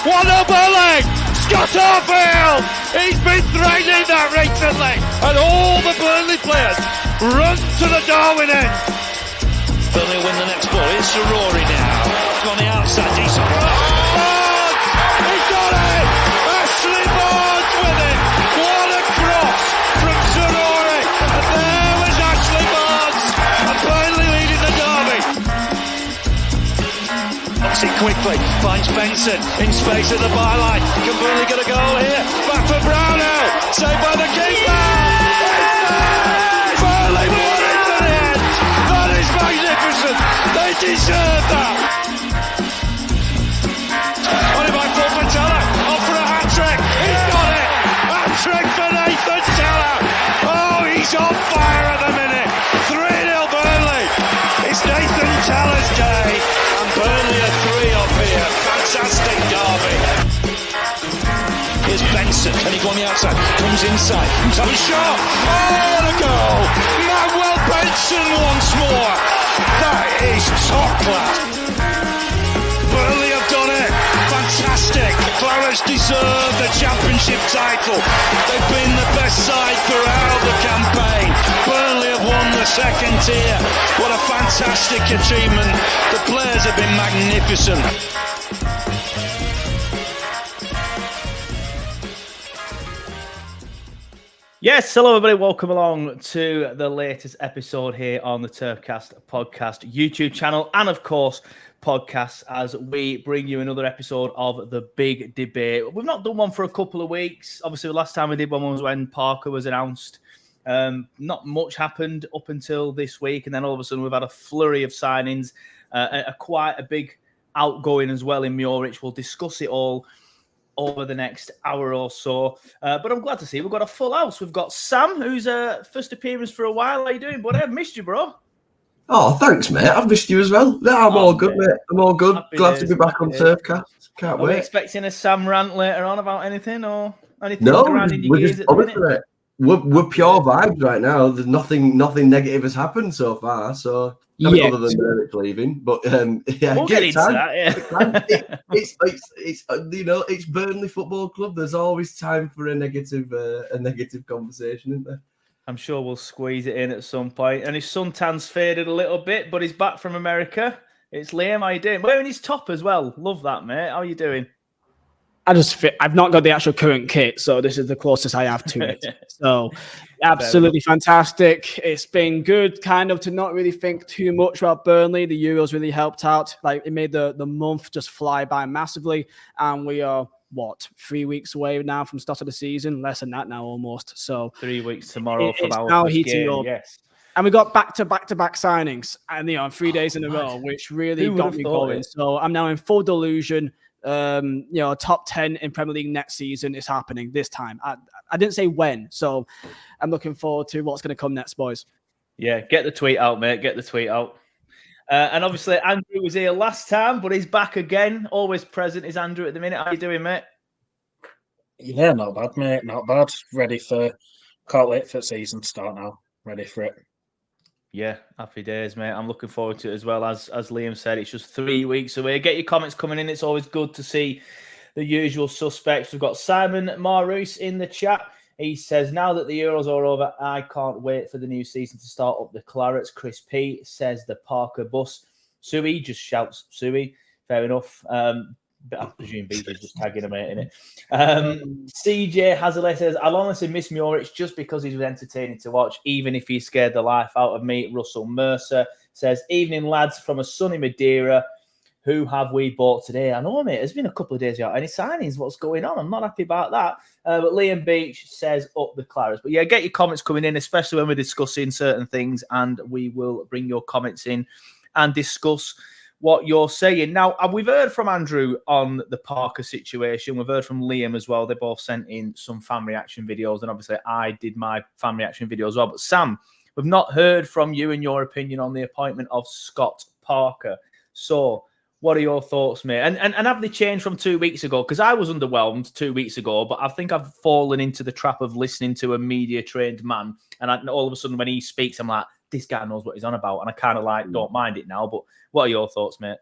What a bullet! Scott Arfield! He's been threatening that recently, and all the Burnley players run to the Darwin end. Burnley win the next ball. It's Rory now. On the outside, decent. Barnes! He got it! Ashley Barnes with it! What a cross from Rory! And there was Ashley Barnes! And Burnley leading the derby. Knocks it quickly. Finds Benson in space at the byline. Can Burnley get a goal here? Back for Brownell. Saved by the keeper! Burnley won it to the end! That is magnificent! They deserve that! Only by Paul Patella. Off for a hat-trick. He's got it! Hat-trick for Nathan Teller! Oh, he's on fire at the minute! 3-0 Burnley! It's Nathan Teller's day! And Burnley are 3 up here. Fantastic derby. Here's Benson. Can he go on the outside? Comes inside. He's having a shot. Oh, the goal! Manuel Benson once more! That is top class! Burnley have done it! Fantastic! Claret deserve the championship title. They've been the best side throughout the campaign. Burnley have won the second tier. What a fantastic achievement. The players have been magnificent. Yes, hello everybody, welcome along to the latest episode here on the TurfCast podcast YouTube channel and of course podcasts as we bring you another episode of The Big Debate. We've not done one for a couple of weeks. Obviously the last time we did one was when Parker was announced. Not much happened up until this week, and then all of a sudden we've had a flurry of signings, quite a big outgoing as well in Muric. We'll discuss it all over the next hour or so. But I'm glad to see we've got a full house. We've got Sam, who's first appearance for a while. How you doing, buddy? I've missed you, bro. Oh, thanks, mate. I've missed you as well. No, I'm all good, mate. I'm all good. Happy Glad days, to be back on TurfCast. Can't Are we wait. expecting a Sam rant later on about anything or anything? No, grinding your we're gears just at the minute? honestly, we're pure vibes right now. There's nothing negative has happened so far. So other than Merrick leaving, but yeah, We'll get into that. Yeah. it's it's Burnley Football Club. There's always time for a negative conversation, isn't there? I'm sure we'll squeeze it in at some point. And his suntan's faded a little bit, but he's back from America. It's Liam. How you doing? Wearing his top as well. Love that, mate. How are you doing? I've not got the actual current kit, so this is the closest I have to it. So absolutely fantastic. It's been good kind of to not really think too much about Burnley. The Euros really helped out. Like it made the month just fly by massively. And we are 3 weeks away now from start of the season? Less than that now almost. So 3 weeks tomorrow from our now first heating game. up. Yes. And we got back to back signings and 3 days in a row, which really got me going. So I'm now in full delusion. Top 10 in Premier League next season is happening this time. I didn't say when, so I'm looking forward to what's going to come next, boys. Yeah, get the tweet out, mate. Get the tweet out. And obviously, Andrew was here last time, but he's back again. Always present is Andrew at the minute. How you doing, mate? Yeah, not bad, mate. Not bad. Can't wait for the season to start now. Ready for it. Yeah, happy days, mate. I'm looking forward to it as well. As Liam said, it's just 3 weeks away. Get your comments coming in. It's always good to see the usual suspects. We've got Simon Marus in the chat. He says, now that the Euros are over, I can't wait for the new season to start up the Clarets. Chris P says the Parker bus. Sui just shouts Sui. Fair enough. I presume BJ's just tagging a mate in it. CJ Hazlitt says, I'll honestly miss Muric just because he was entertaining to watch, even if he scared the life out of me. Russell Mercer says, evening, lads, from a sunny Madeira. Who have we bought today? I know, mate, it's been a couple of days without any signings. What's going on? I'm not happy about that. But Liam Beach says up the Clarets. But yeah, get your comments coming in, especially when we're discussing certain things, and we will bring your comments in and discuss what you're saying. Now, we've heard from Andrew on the Parker situation. We've heard from Liam as well. They both sent in some fan reaction videos, and obviously I did my fan reaction video as well. But Sam, we've not heard from you and your opinion on the appointment of Scott Parker. So what are your thoughts, mate? And have they changed from 2 weeks ago? Because I was underwhelmed 2 weeks ago, but I think I've fallen into the trap of listening to a media-trained man. And all of a sudden when he speaks, I'm like, this guy knows what he's on about. And I kind of don't mind it now. But what are your thoughts, mate?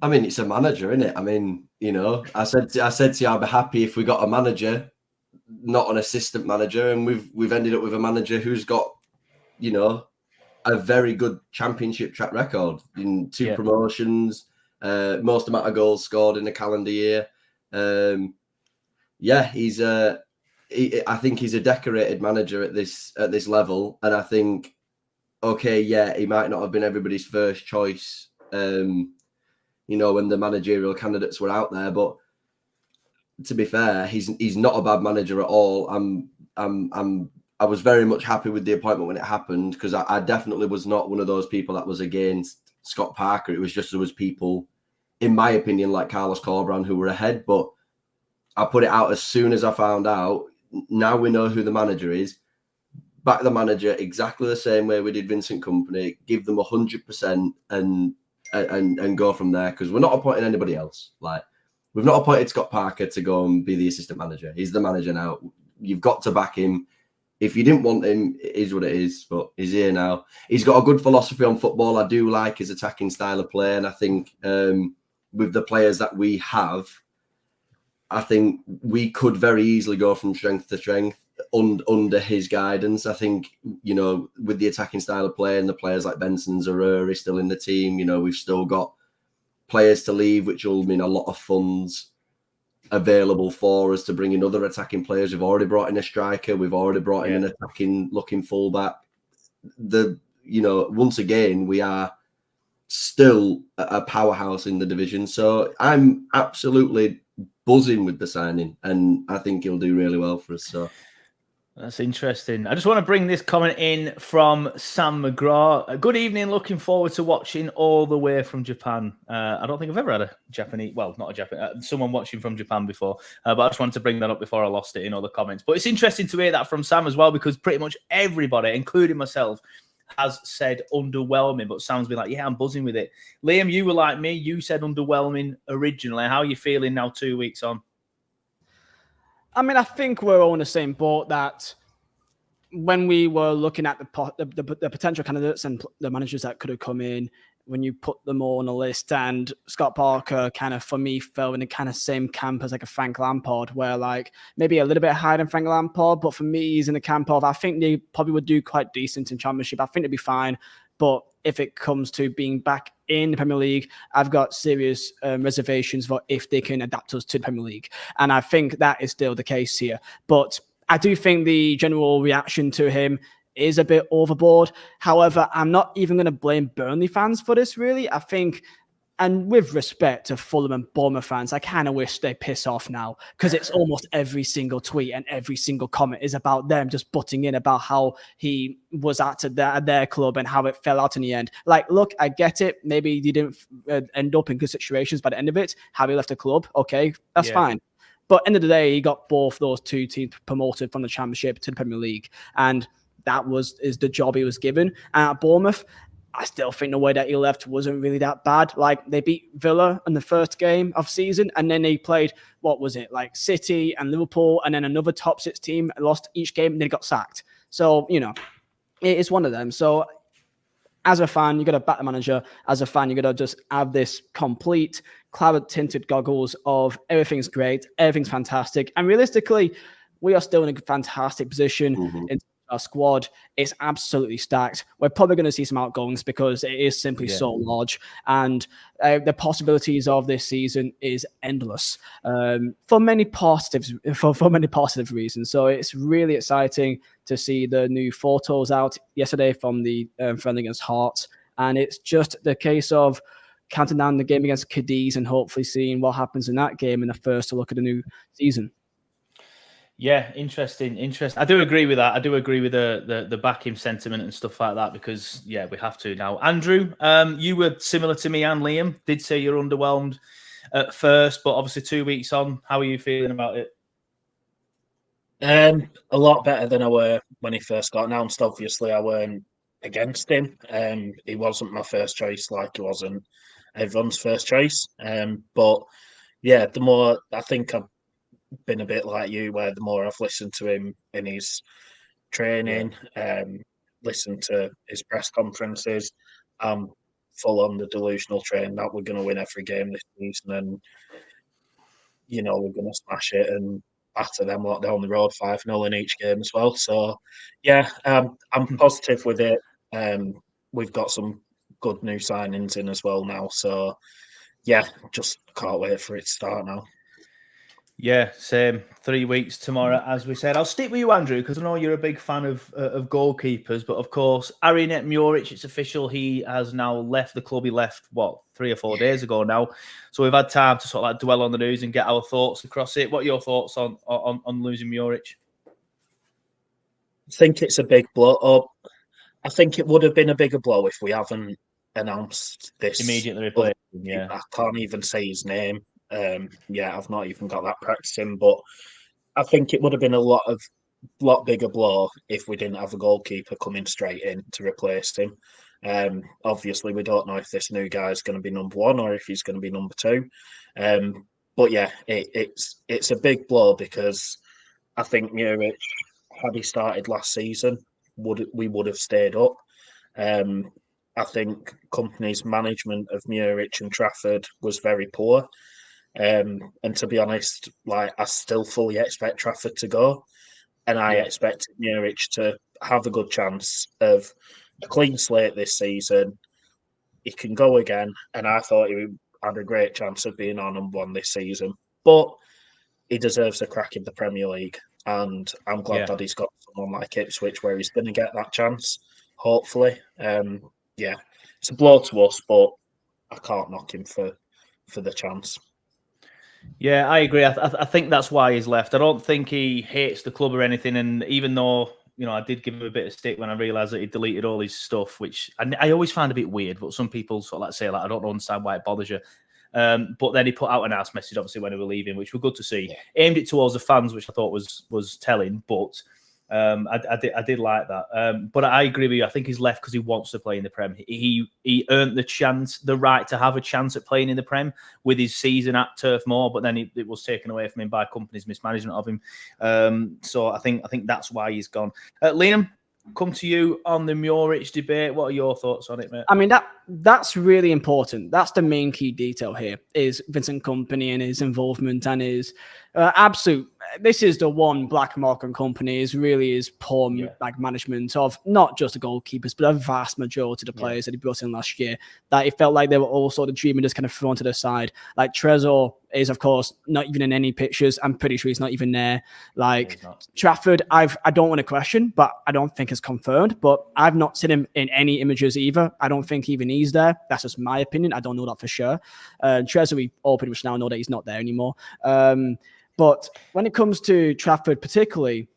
I mean, it's a manager, isn't it? I mean, I said to you, I'd be happy if we got a manager, not an assistant manager, and we've ended up with a manager who's got, a very good championship track record in 2 promotions, most amount of goals scored in a calendar year. He's I think he's a decorated manager at this level, and I think, he might not have been everybody's first choice, when the managerial candidates were out there, but to be fair, he's not a bad manager at all. I was very much happy with the appointment when it happened, because I definitely was not one of those people that was against Scott Parker. It was just there was people, in my opinion, like Carlos Corberán, who were ahead, but I put it out as soon as I found out. Now we know who the manager is. Back the manager exactly the same way we did Vincent Kompany. Give them 100% and go from there, because we're not appointing anybody else. Like, we've not appointed Scott Parker to go and be the assistant manager. He's the manager now. You've got to back him. If you didn't want him, it is what it is, but he's here now. He's got a good philosophy on football. I do like his attacking style of play, and I think with the players that we have, I think we could very easily go from strength to strength under his guidance. I think, with the attacking style of play and the players like Benson, Zaruri still in the team, we've still got players to leave, which will mean a lot of funds available for us to bring in other attacking players. We've already brought in a striker. We've already brought in an attacking looking fullback. Once again, we are still a powerhouse in the division. So I'm absolutely buzzing with the signing, and I think he'll do really well for us. So that's interesting. I just want to bring this comment in from Sam McGraw. Good evening. Looking forward to watching all the way from Japan. I don't think I've ever had a Japanese, not a Japanese, someone watching from Japan before. But I just wanted to bring that up before I lost it in all the comments. But it's interesting to hear that from Sam as well, because pretty much everybody, including myself, has said underwhelming. But Sam's been like, yeah, I'm buzzing with it. Liam, you were like me. You said underwhelming originally. How are you feeling now 2 weeks on? I mean, I think we're all in the same boat that when we were looking at the potential candidates and the managers that could have come in, when you put them all on a list, and Scott Parker kind of, for me, fell in the kind of same camp as like a Frank Lampard, where like maybe a little bit higher than Frank Lampard, but for me, he's in the camp of, I think they probably would do quite decent in Championship. I think they'd be fine. But if it comes to being back in the Premier League, I've got serious reservations for if they can adapt us to the Premier League. And I think that is still the case here. But I do think the general reaction to him is a bit overboard. However, I'm not even going to blame Burnley fans for this, really. I think, and with respect to Fulham and Bournemouth fans, I kind of wish they piss off now, because it's almost every single tweet and every single comment is about them just butting in about how he was at their club and how it fell out in the end. Like, look, I get it. Maybe you didn't end up in good situations by the end of it. How he left the club, okay, that's fine. But end of the day, he got both those two teams promoted from the Championship to the Premier League, and that is the job he was given. And at Bournemouth, I still think the way that he left wasn't really that bad. Like, they beat Villa in the first game of season, and then they played, like City and Liverpool, and then another top 6 team, lost each game, and they got sacked. So, it is one of them. So as a fan, you got to back the manager. As a fan, you got to just have this complete cloud-tinted goggles of everything's great, everything's fantastic. And realistically, we are still in a fantastic position in our squad. Is absolutely stacked. We're probably going to see some outgoings because it is simply so large, and the possibilities of this season is endless for many positives, for many positive reasons. So it's really exciting to see the new photos out yesterday from the friendly against Hearts, and it's just the case of counting down the game against Cadiz and hopefully seeing what happens in that game in the first look at the new season. Yeah, interesting. I do agree with that. I do agree with the back him sentiment and stuff like that, because we have to now. Andrew, you were similar to me and Liam. Did say you're underwhelmed at first, but obviously 2 weeks on, how are you feeling about it? A lot better than I were when he first got announced. Obviously, I weren't against him. He wasn't my first choice, like he wasn't everyone's first choice. But yeah, the more I think I've been a bit like you, where the more I've listened to him in his training, listened to his press conferences, I'm full on the delusional train that we're going to win every game this season, and we're going to smash it and batter them lot down the road 5-0 in each game as well. So, yeah, I'm positive with it. We've got some good new signings in as well now. So, yeah, just can't wait for it to start now. Yeah, same. 3 weeks tomorrow, as we said. I'll stick with you, Andrew, because I know you're a big fan of goalkeepers. But of course, Arinet Muric, it's official. He has now left the club. He left, 3 or 4 days ago now. So we've had time to sort of dwell on the news and get our thoughts across it. What are your thoughts on losing Muric? I think it's a big blow. I think it would have been a bigger blow if we haven't announced this. Immediately replaced him, yeah. I can't even say his name. I've not even got that practicing, but I think it would have been a lot bigger blow if we didn't have a goalkeeper coming straight in to replace him. Obviously, we don't know if this new guy is going to be number 1 or if he's going to be number 2. But yeah, it's a big blow because I think Muric, had he started last season, we would have stayed up. I think company's management of Muric and Trafford was very poor. And to be honest, I still fully expect Trafford to go, and I expect Muric to have a good chance of a clean slate this season. He can go again, and I thought he had a great chance of being our number 1 this season. But he deserves a crack in the Premier League, and I'm glad that he's got someone like Ipswich where he's going to get that chance, hopefully. It's a blow to us, but I can't knock him for the chance. Yeah, I agree. I think that's why he's left. I don't think he hates the club or anything. And even though, I did give him a bit of stick when I realised that he deleted all his stuff, which I always find a bit weird. But some people sort of say, I don't understand why it bothers you. But then he put out an ass message, obviously, when he was leaving, which was good to see. Yeah. Aimed it towards the fans, which I thought was telling. But I did like that. But I agree with you. I think he's left because he wants to play in the Prem. He earned the right to have a chance at playing in the Prem with his season at Turf Moor, but then it was taken away from him by company's mismanagement of him. So I think that's why he's gone. Liam, come to you on the Muric debate. What are your thoughts on it, mate? I mean, that's really important. That's the main key detail here, is Vincent Kompany and his involvement and his absolute. This is the one black mark on Kompany, is really his poor management of not just the goalkeepers, but a vast majority of the players that he brought in last year. That it felt like they were all sort of dreaming, just kind of thrown to the side. Like Trezor is, of course, not even in any pictures. I'm pretty sure he's not even there. Like Trafford, I don't want to question, but I don't think it's confirmed. But I've not seen him in any images either. I don't think even he's there. That's just my opinion. I don't know that for sure. Trezor, we all pretty much now know that he's not there anymore. But when it comes to Trafford particularly,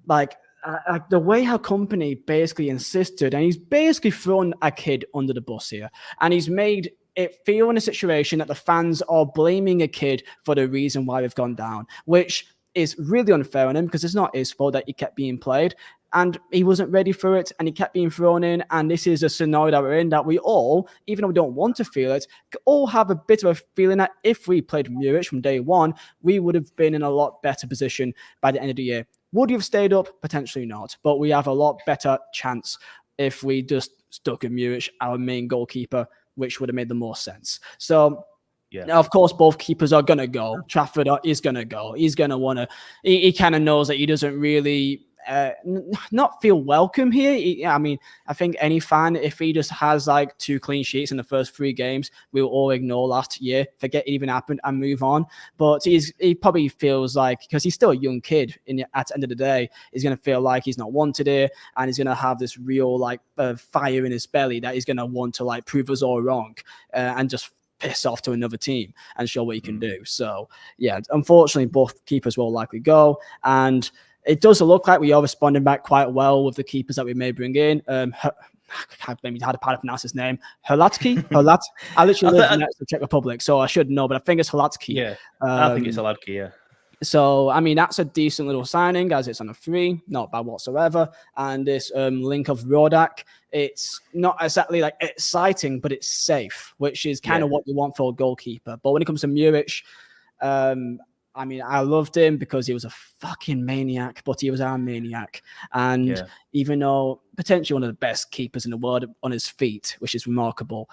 the way how Kompany basically insisted, and he's basically thrown a kid under the bus here, and he's made it feel in a situation that the fans are blaming a kid for the reason why they've gone down, which is really unfair on him because it's not his fault that he kept being played. And he wasn't ready for it, and he kept being thrown in. And this is a scenario that we're in, that we all, even though we don't want to feel it, all have a bit of a feeling that if we played Muric from day one, we would have been in a lot better position by the end of the year. Would you have stayed up? Potentially not. But we have a lot better chance if we just stuck in Muric, our main goalkeeper, which would have made the most sense. So, now, of course, both keepers are going to go. Trafford is going to go. He's going to want to... He kind of knows that he doesn't really... not feel welcome here. I think any fan, if he just has 2 clean sheets in the first 3 games, we'll all ignore last year, forget it even happened, and move on. But he probably feels like, because he's still a young kid, at the end of the day, he's going to feel like he's not wanted here, and he's going to have this real fire in his belly that he's going to want to prove us all wrong, and just piss off to another team and show what he can do. So yeah, unfortunately, both keepers will likely go, and it does look like we are responding back quite well with the keepers that we may bring in. Maybe how to pronounce his name. Hladky? I literally live next to the Czech Republic, so I should know, but I think it's Hladky. Yeah, I think it's Hladky, yeah. So, that's a decent little signing, as it's on a 3, not bad whatsoever. And this link of Rodak, it's not exactly exciting, but it's safe, which is kind of what you want for a goalkeeper. But when it comes to Muric, I mean, I loved him because he was a fucking maniac, but he was our maniac. And even though potentially one of the best keepers in the world on his feet, which is remarkable,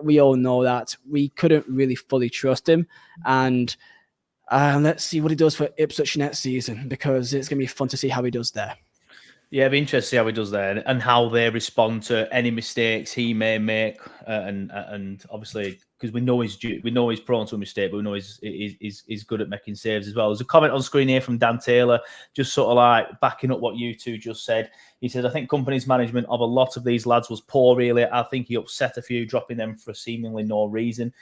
we all know that we couldn't really fully trust him. And let's see what he does for Ipswich next season, because it's going to be fun to see how he does there. Yeah, it'd be interesting to see how he does there and how they respond to any mistakes he may make, and obviously because we know he's prone to a mistake, but we know he's good at making saves as well. There's a comment on screen here from Dan Taylor, just sort of like backing up what you two just said. He says, I think company's management of a lot of these lads was poor, really. I think he upset a few, dropping them for seemingly no reason.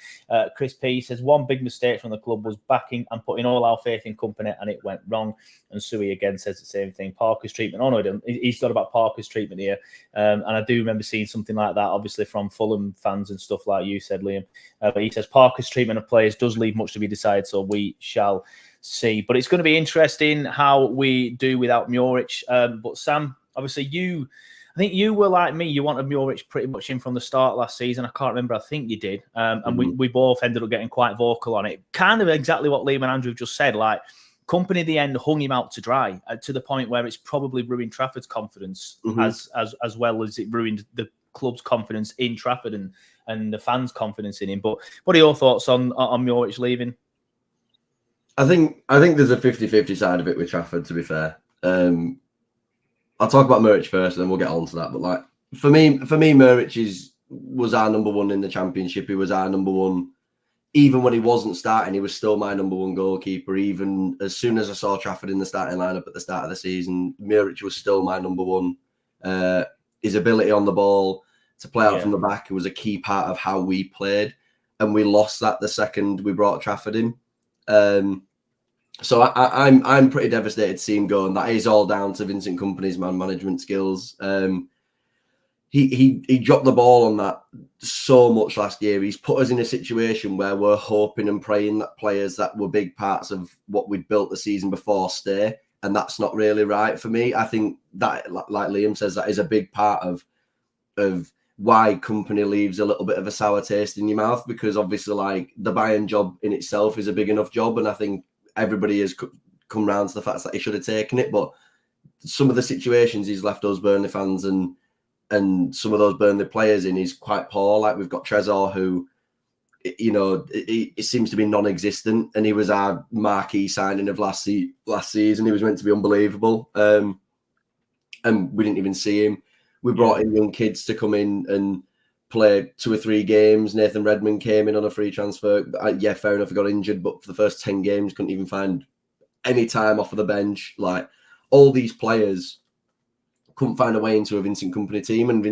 Chris P says, one big mistake from the club was backing and putting all our faith in company, and it went wrong. And Sui again says the same thing. Parker's treatment. Oh, no, he's thought about Parker's treatment here. And I do remember seeing something like that, obviously, from Fulham fans and stuff like you said, Liam. But he says, Parker's treatment of players does leave much to be desired, so we shall see. But it's going to be interesting how we do without Muric. But Sam, obviously, I think you were like me. You wanted Muric pretty much in from the start last season. I can't remember. I think you did. And we both ended up getting quite vocal on it. Kind of exactly what Liam and Andrew have just said. Like, company at the end hung him out to dry to the point where it's probably ruined Trafford's confidence as well as it ruined the club's confidence in Trafford and the fans' confidence in him. But what are your thoughts on Muric leaving? I think there's a 50-50 side of it with Trafford, to be fair. I'll talk about Muric first, and then we'll get on to that. But like for me, Muric was our number one in the Championship. He was our number one, even when he wasn't starting. He was still my number one goalkeeper. Even as soon as I saw Trafford in the starting lineup at the start of the season, Muric was still my number one. His ability on the ball to play out from the back was a key part of how we played, and we lost that the second we brought Trafford in. So I'm pretty devastated to see him go, and that is all down to Vincent Kompany's man management skills. He dropped the ball on that so much last year. He's put us in a situation where we're hoping and praying that players that were big parts of what we'd built the season before stay, and that's not really right for me. I think that, like Liam says, that is a big part of why Kompany leaves a little bit of a sour taste in your mouth, because obviously, like, the Bayern job in itself is a big enough job, and I think everybody has come round to the fact that he should have taken it. But some of the situations he's left us Burnley fans and some of those Burnley players in is quite poor. Like, we've got Trezor, who, you know, it seems to be non-existent, and he was our marquee signing of last season. He was meant to be unbelievable, and we didn't even see him. We brought in young kids to come in and play 2 or 3 games. Nathan Redmond came in on a free transfer. Yeah, fair enough, he got injured, but for the first 10 games, couldn't even find any time off of the bench. Like, all these players couldn't find a way into a Vincent Kompany team, and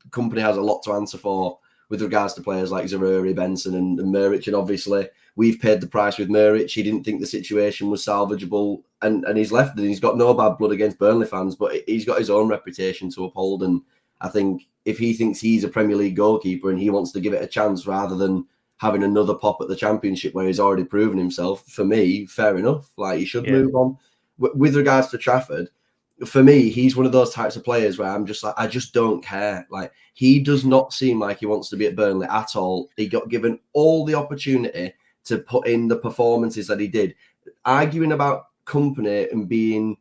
Kompany has a lot to answer for with regards to players like Zaroury, Benson and Muric. And obviously, we've paid the price with Muric. He didn't think the situation was salvageable, and he's left, and he's got no bad blood against Burnley fans, but he's got his own reputation to uphold. And I think if he thinks he's a Premier League goalkeeper and he wants to give it a chance rather than having another pop at the Championship where he's already proven himself, for me, fair enough. Like, he should move on. With regards to Trafford, for me, he's one of those types of players where I'm just like, I just don't care. Like, he does not seem like he wants to be at Burnley at all. He got given all the opportunity to put in the performances that he did. Arguing about Kompany and being,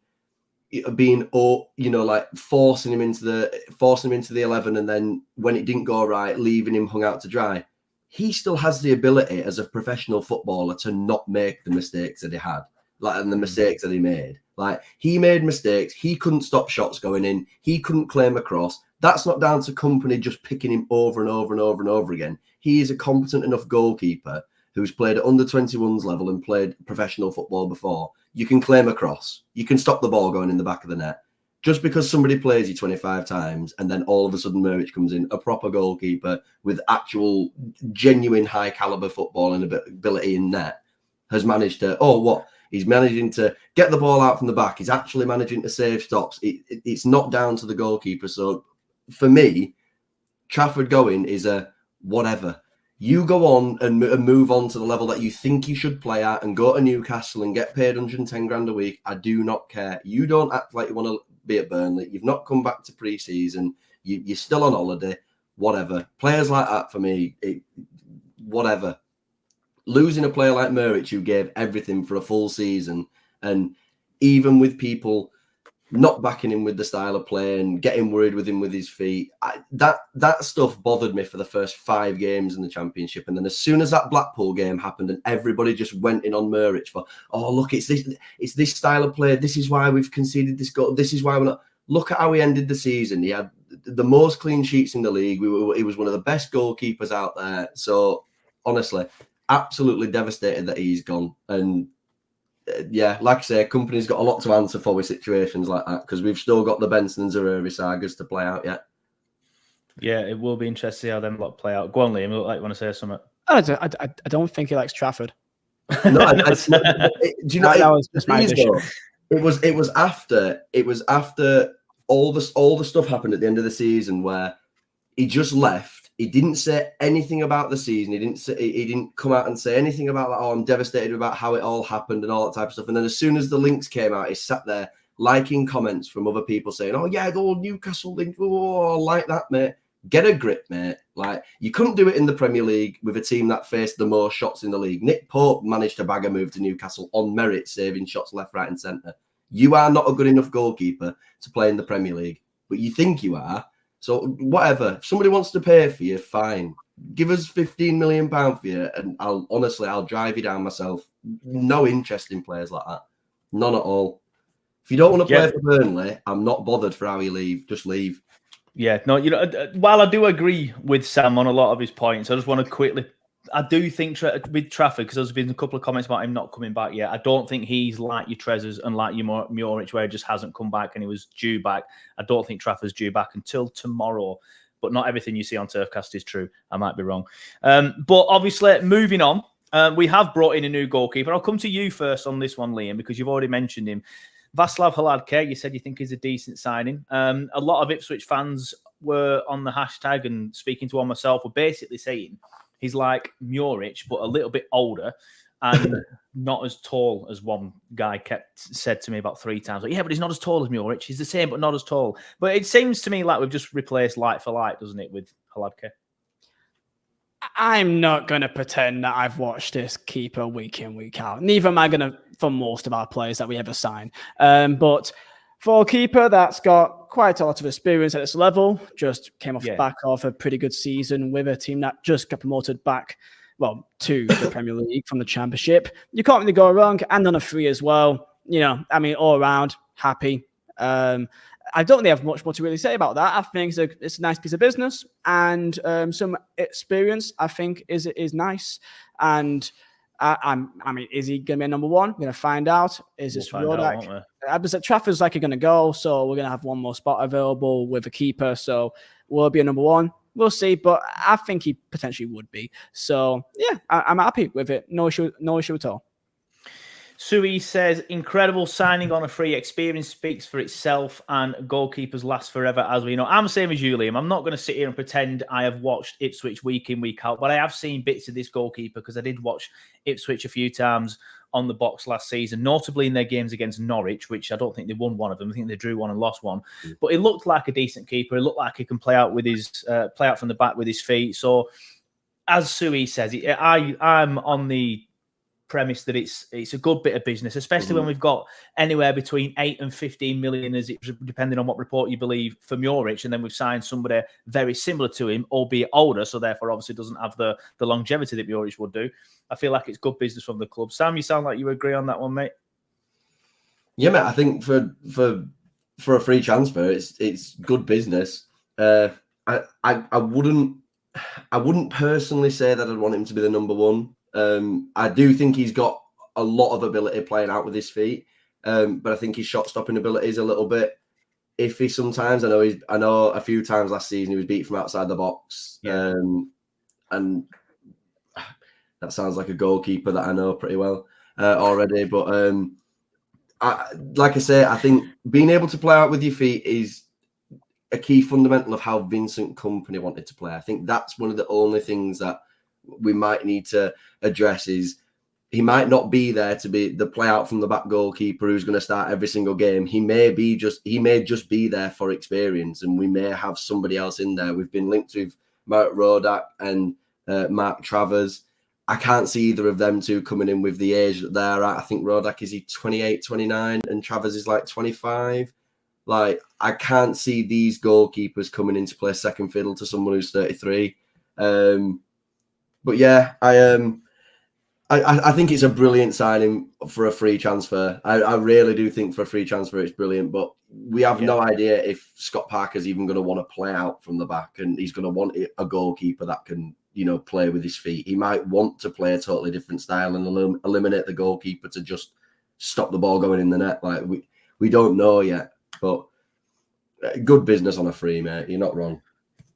you know, like forcing him into the 11, and then when it didn't go right, leaving him hung out to dry. He still has the ability as a professional footballer to not make the mistakes that he had, like, and the mistakes that he made. Like, he made mistakes. He couldn't stop shots going in. He couldn't claim a cross. That's not down to Kompany just picking him over and over and over and over again. He is a competent enough goalkeeper who's played at under 21s level and played professional football before. You can claim a cross. You can stop the ball going in the back of the net. Just because somebody plays you 25 times and then all of a sudden Muric comes in, a proper goalkeeper with actual, genuine high caliber football and ability in net, has managed to, he's managing to get the ball out from the back. He's actually managing to save stops. It's not down to the goalkeeper. So for me, Trafford going is a whatever. You go on and move on to the level that you think you should play at and go to Newcastle and get paid 110 grand a week. I do not care. You don't act like you want to be at Burnley. You've not come back to pre-season. You're still on holiday. Whatever. Players like that, for me, whatever. losing a player like Muric who gave everything for a full season, and even with people not backing him with the style of play and getting worried with him with his feet, that stuff bothered me for the first 5 games in the Championship. And then as soon as that Blackpool game happened and everybody just went in on Muric for, oh, look, it's this style of play. This is why we've conceded this goal. This is why we're not. Look at how he ended the season. He had the most clean sheets in the league. He was one of the best goalkeepers out there. So honestly, absolutely devastated that he's gone. And yeah, like I say, company's got a lot to answer for with situations like that, because we've still got the Benson and Zaroury sagas to play out yet. Yeah, it will be interesting to see how them lot play out. Go on, Liam. You want to say something? I don't think he likes Trafford. No, do you know? That was just my issue. It was after all the stuff happened at the end of the season where he just left. He didn't say anything about the season. He didn't come out and say anything about that. Oh, I'm devastated about how it all happened and all that type of stuff. And then as soon as the links came out, he sat there liking comments from other people saying, "Oh yeah, the old Newcastle link, oh, like that, mate. Get a grip, mate. Like, you couldn't do it in the Premier League with a team that faced the most shots in the league. Nick Pope managed to bag a move to Newcastle on merit, saving shots left, right, and centre. You are not a good enough goalkeeper to play in the Premier League, but you think you are. So whatever. If somebody wants to pay for you, fine. Give us £15 million for you, and I'll drive you down myself. No interest in players like that. None at all. If you don't want to play for Burnley, I'm not bothered for how you leave. Just leave. Yeah, no, while I do agree with Sam on a lot of his points, I just want to quickly, I do think with Trafford, because there's been a couple of comments about him not coming back yet. I don't think he's like your Trezors and like your Muric, where he just hasn't come back and he was due back. I don't think Trafford's due back until tomorrow, but not everything you see on TurfCast is true. I might be wrong. But obviously, moving on, we have brought in a new goalkeeper. I'll come to you first on this one, Liam, because you've already mentioned him. Václav Hladky, you said you think he's a decent signing. A lot of Ipswich fans were on the hashtag, and speaking to one myself, were basically saying he's like Muric, but a little bit older and not as tall as one guy said to me about 3 times. Like, yeah, but he's not as tall as Muric. He's the same, but not as tall. But it seems to me like we've just replaced light for light, doesn't it, with Hladky? I'm not going to pretend that I've watched this keeper week in, week out. Neither am I going to for most of our players that we ever sign. But for a keeper that's got quite a lot of experience at this level, just came off the back of a pretty good season with a team that just got promoted back, to the Premier League from the Championship. You can't really go wrong. And on a free as well. All around, happy. I don't really have much more to really say about that. I think it's a nice piece of business, and some experience, I think, is nice. And is he going to be a number one? We're going to find out. Is this Rodak? Trafford's likely going to go, so we're going to have one more spot available with a keeper. So will it be a number one? We'll see, but I think he potentially would be. So yeah, I'm happy with it. No issue at all. Sui says, incredible signing on a free. Experience speaks for itself, and goalkeepers last forever, as we know. I'm the same as you, Liam. I'm not going to sit here and pretend I have watched Ipswich week in, week out, but I have seen bits of this goalkeeper because I did watch Ipswich a few times on the box last season, notably in their games against Norwich, which I don't think they won one of them. I think they drew one and lost one. But it looked like a decent keeper. It looked like he can play out with his play out from the back with his feet. So, as Sui says, I'm on the premise that it's a good bit of business, especially when we've got anywhere between 8 and 15 million, depending on what report you believe, for Muric, and then we've signed somebody very similar to him, albeit older, so therefore obviously doesn't have the longevity that Muric would do. I feel like it's good business from the club. Sam, you sound like you agree on that one, mate. Yeah, mate. I think for a free transfer, it's good business. I wouldn't personally say that I'd want him to be the number one. I do think he's got a lot of ability playing out with his feet, but I think his shot stopping ability is a little bit iffy sometimes. I know a few times last season he was beat from outside the box, and that sounds like a goalkeeper that I know pretty well already. But like I say, I think being able to play out with your feet is a key fundamental of how Vincent Kompany wanted to play. I think that's one of the only things that we might need to address. Is he might not be there to be the play out from the back goalkeeper who's going to start every single game. He may just be there for experience, and we may have somebody else in there. We've been linked with Mark Rodak and Mark Travers. I can't see either of them two coming in with the age that they're at. I think Rodak is 28, 29, and Travers is like 25. Like, I can't see these goalkeepers coming in to play second fiddle to someone who's 33. But yeah, I think it's a brilliant signing for a free transfer. I really do think for a free transfer it's brilliant, but we have no idea if Scott Parker's even going to want to play out from the back, and he's going to want a goalkeeper that can, play with his feet. He might want to play a totally different style and eliminate the goalkeeper to just stop the ball going in the net. Like, we don't know yet, but good business on a free, mate. You're not wrong.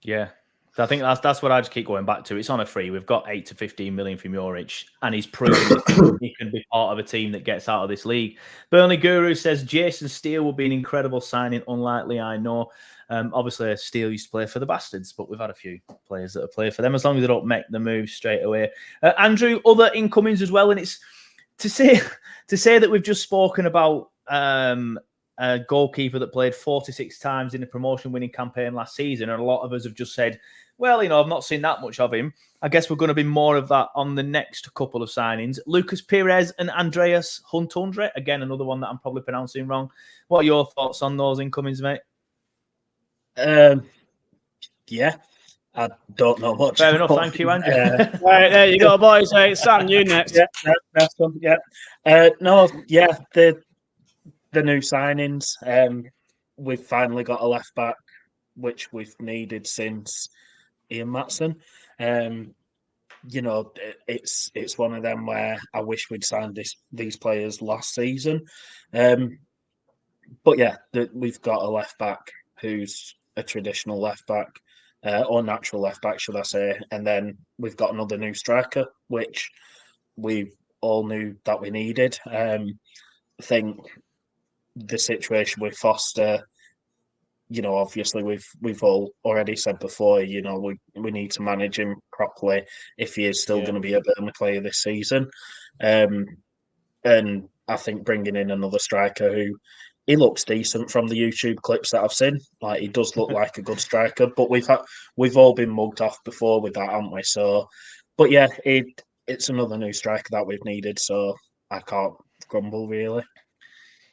Yeah. So I think that's what I just keep going back to. It's on a free. We've got 8 to 15 million from Juric, and he's proven he can be part of a team that gets out of this league. Burnley Guru says Jason Steele will be an incredible signing. Unlikely, I know. Obviously, Steele used to play for the Bastards, but we've had a few players that have played for them, as long as they don't make the move straight away. Andrew, other incomings as well, and it's to say that we've just spoken about a goalkeeper that played 46 times in the promotion-winning campaign last season, and a lot of us have just said, well, I've not seen that much of him. I guess we're going to be more of that on the next couple of signings. Lucas Pires and Andreas Hountoundji, again, another one that I'm probably pronouncing wrong. What are your thoughts on those incomings, mate? Yeah, I don't know much. Fair enough, thank you, Andrew. Right, there you go, boys. Hey, Sam, you next. Yeah, next one. Yeah, the new signings. We've finally got a left back, which we've needed since Ian Matson. It's one of them where I wish we'd signed these players last season. But yeah, we've got a left back who's a traditional left back, or natural left back, should I say. And then we've got another new striker, which we all knew that we needed. I think the situation with Foster, obviously we've all already said before, we need to manage him properly if he is still going to be a Burnley player this season. And I think bringing in another striker who, he looks decent from the YouTube clips that I've seen. Like, he does look like a good striker, but we've all been mugged off before with that, haven't we? So, but yeah, it's another new striker that we've needed, so I can't grumble really.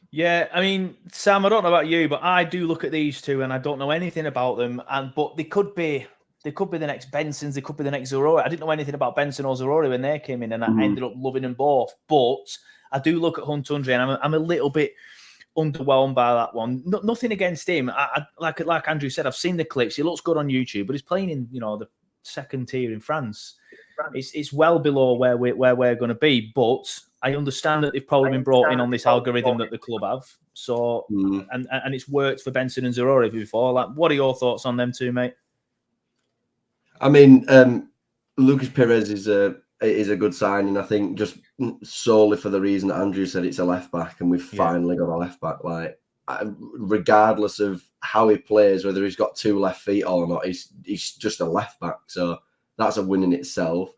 Yeah, I mean, Sam, I don't know about you, but I do look at these two and I don't know anything about them. But they could be the next Bensons, they could be the next Zorori. I didn't know anything about Benson or Zorori when they came in, and I ended up loving them both. But I do look at Hountoundji, and I'm a little bit underwhelmed by that one. Nothing against him. I like Andrew said, I've seen the clips. He looks good on YouTube, but he's playing in the second tier in France. It's well below where we're going to be, but I understand that they've probably been brought in on this algorithm that the club have. So and it's worked for Benson and Zorori before. Like, what are your thoughts on them two, mate? I mean, Lucas Pires is a good signing. I think just solely for the reason that Andrew said, it's a left back, and we've finally got a left back. Like, regardless of how he plays, whether he's got 2 left feet or not, he's just a left back. So that's a win in itself.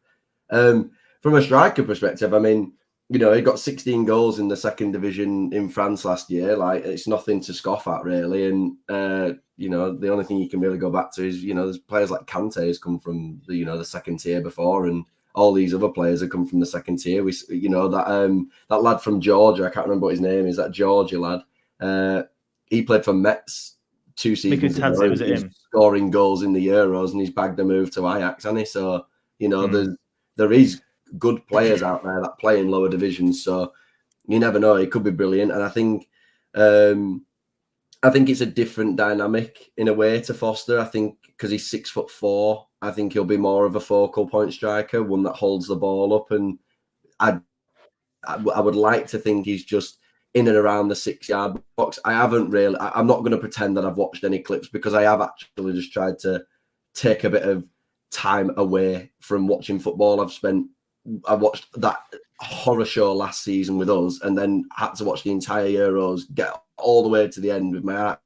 From a striker perspective, I mean, he got 16 goals in the second division in France last year. Like, it's nothing to scoff at, really. And the only thing you can really go back to is there's players like Kante has come from the second tier before, and all these other players have come from the second tier. We that lad from Georgia, I can't remember what his name is, that Georgia lad. He played for Metz 2 seasons ago. Was it him? Scoring goals in the Euros, and he's bagged a move to Ajax, hasn't he? So there is good players out there that play in lower divisions. So you never know; it could be brilliant. And I think it's a different dynamic in a way to Foster. I think because he's 6'4", I think he'll be more of a focal point striker, one that holds the ball up. And I would like to think he's just in and around the 6-yard box. I'm not going to pretend that I've watched any clips, because I have actually just tried to take a bit of time away from watching football. I watched that horror show last season with us, and then had to watch the entire Euros, get all the way to the end with my heart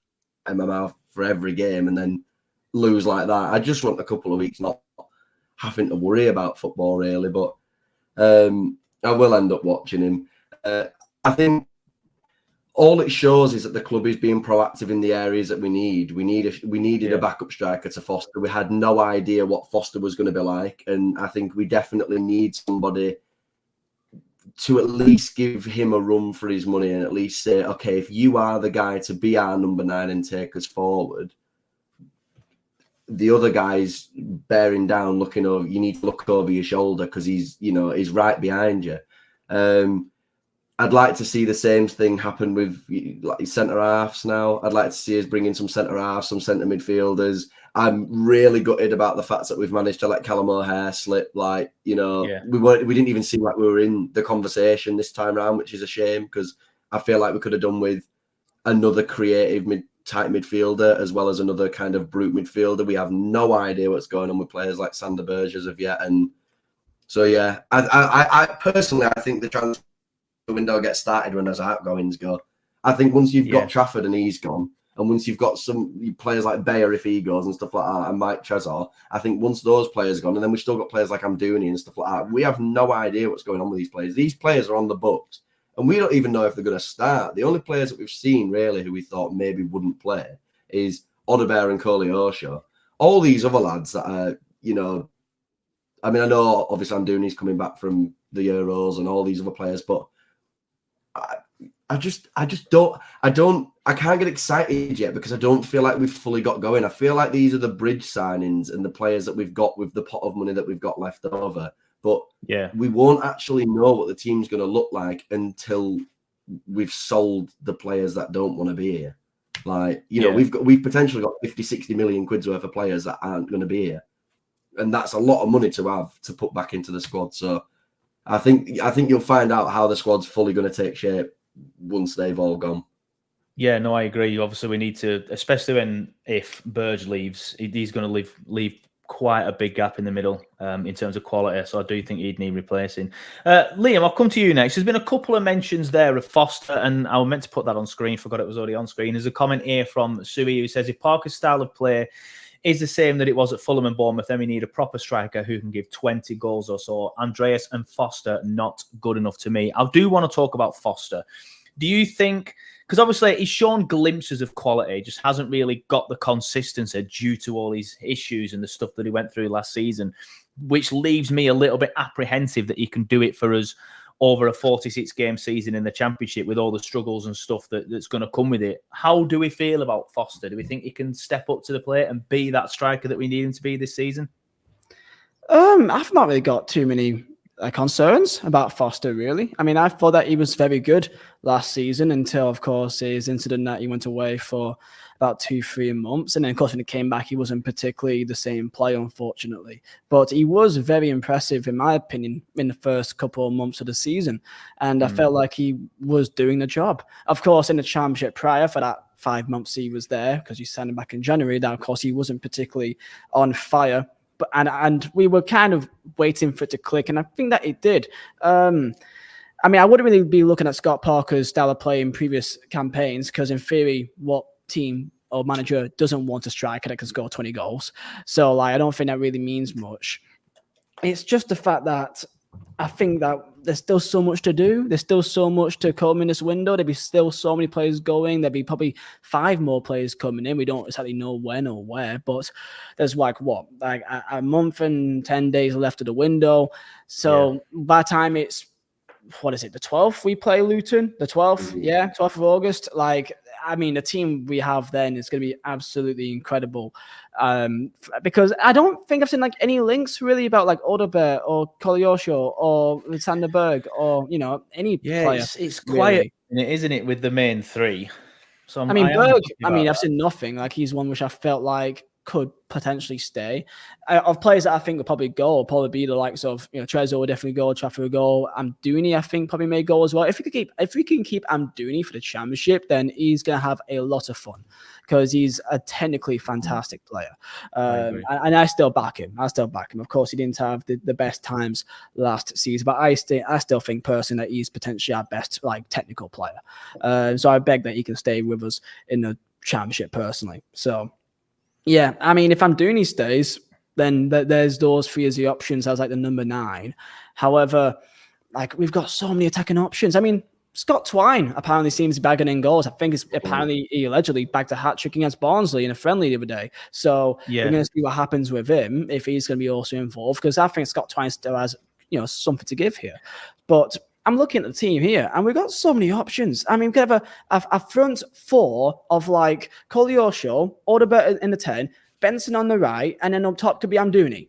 in my mouth for every game, and then lose like that. I just want a couple of weeks not having to worry about football, really. But I will end up watching him. I think all it shows is that the club is being proactive in the areas that we need. We needed a backup striker to Foster. We had no idea what Foster was going to be like, and I think we definitely need somebody to at least give him a run for his money and at least say, okay, if you are the guy to be our number 9 and take us forward, the other guy's bearing down, looking over. You need to look over your shoulder because he's right behind you. I'd like to see the same thing happen with like centre halves now. I'd like to see us bring in some centre halves, some centre midfielders. I'm really gutted about the fact that we've managed to let Callum O'Hare slip. Like, we didn't even seem like we were in the conversation this time around, which is a shame because I feel like we could have done with another creative tight midfielder as well as another kind of brute midfielder. We have no idea what's going on with players like Sander Berge as of yet. And so, yeah, I personally, I think the transfer window gets started when those outgoings go. I think once you've got Trafford and he's gone, and once you've got some players like Bayer if he goes and stuff like that, and Mike Trezor, I think once those players are gone, and then we've still got players like Amdouni and stuff like that, we have no idea what's going on with these players. These players are on the books, and we don't even know if they're going to start. The only players that we've seen, really, who we thought maybe wouldn't play is Odebear and Koleosho. All these other lads that are, I mean, I know obviously Amdouni's coming back from the Euros and all these other players, but I can't get excited yet because I don't feel like we've fully got going. I feel like these are the bridge signings and the players that we've got with the pot of money that we've got left over. But we won't actually know what the team's going to look like until we've sold the players that don't want to be here. Like, we've potentially got 50, 60 million quid's worth of players that aren't going to be here. And that's a lot of money to have to put back into the squad. So I think you'll find out how the squad's fully going to take shape once they've all gone. Yeah, no, I agree. Obviously, we need to, especially if Burge leaves, he's going to leave quite a big gap in the middle in terms of quality. So I do think he'd need replacing. Liam, I'll come to you next. There's been a couple of mentions there of Foster, and I was meant to put that on screen. Forgot it was already on screen. There's a comment here from Sui who says, if Parker's style of play is the same that it was at Fulham and Bournemouth, then we need a proper striker who can give 20 goals or so. Andreas and Foster, not good enough to me. I do want to talk about Foster. Do you think, because obviously he's shown glimpses of quality, just hasn't really got the consistency due to all these issues and the stuff that he went through last season, which leaves me a little bit apprehensive that he can do it for us over a 46-game season in the Championship with all the struggles and stuff that's going to come with it. How do we feel about Foster? Do we think he can step up to the plate and be that striker that we need him to be this season? I've not really got too many concerns about Foster, really. I mean, I thought that he was very good last season until, of course, his incident that he went away for about 2-3 months. And then, of course, when he came back, he wasn't particularly the same player, unfortunately. But he was very impressive, in my opinion, in the first couple of months of the season. And I felt like he was doing the job. Of course, in the Championship prior for that 5 months he was there, because he signed him back in January, that, of course, he wasn't particularly on fire. But and we were kind of waiting for it to click, and I think that it did. I mean, I wouldn't really be looking at Scott Parker's style of play in previous campaigns because, in theory, what team or manager doesn't want a striker that can score 20 goals? So, I don't think that really means much. It's just the fact that I think that there's still so much to do. There's still so much to come in this window. There'll be still so many players going. There'll be probably 5 more players coming in. We don't exactly know when or where, but there's a month and 10 days left of the window. So by the time it's, the 12th we play Luton? The 12th? Yeah, 12th of August. The team we have then is going to be absolutely incredible. Because I don't think I've seen any links really about Odebear or Koleosho or Sander Berge or any player. It's quiet, really, isn't it, with the main 3? So Berge. I've seen nothing. He's one which I felt like could potentially stay. Of players that I think will probably go, will probably be the likes of Trezor will definitely go, Trafford will go. Amdouni, I think, probably may go as well. If we can keep Amdouni for the Championship, then he's going to have a lot of fun because he's a technically fantastic player. And I still back him. Of course, he didn't have the best times last season, but I still think personally that he's potentially our best technical player. So I beg that he can stay with us in the Championship personally. So. Yeah, I mean, if Amdouni stays, then there's those 3 as the options as the number 9. However, we've got so many attacking options. I mean, Scott Twine apparently seems bagging in goals. I think he allegedly bagged a hat-trick against Barnsley in a friendly the other day. So we're going to see what happens with him if he's going to be also involved, because I think Scott Twine still has something to give here. But I'm looking at the team here, and we've got so many options. I mean, we could have a front four of like Koleosho, Alderberg in the 10, Benson on the right, and then up top could be Amdouni.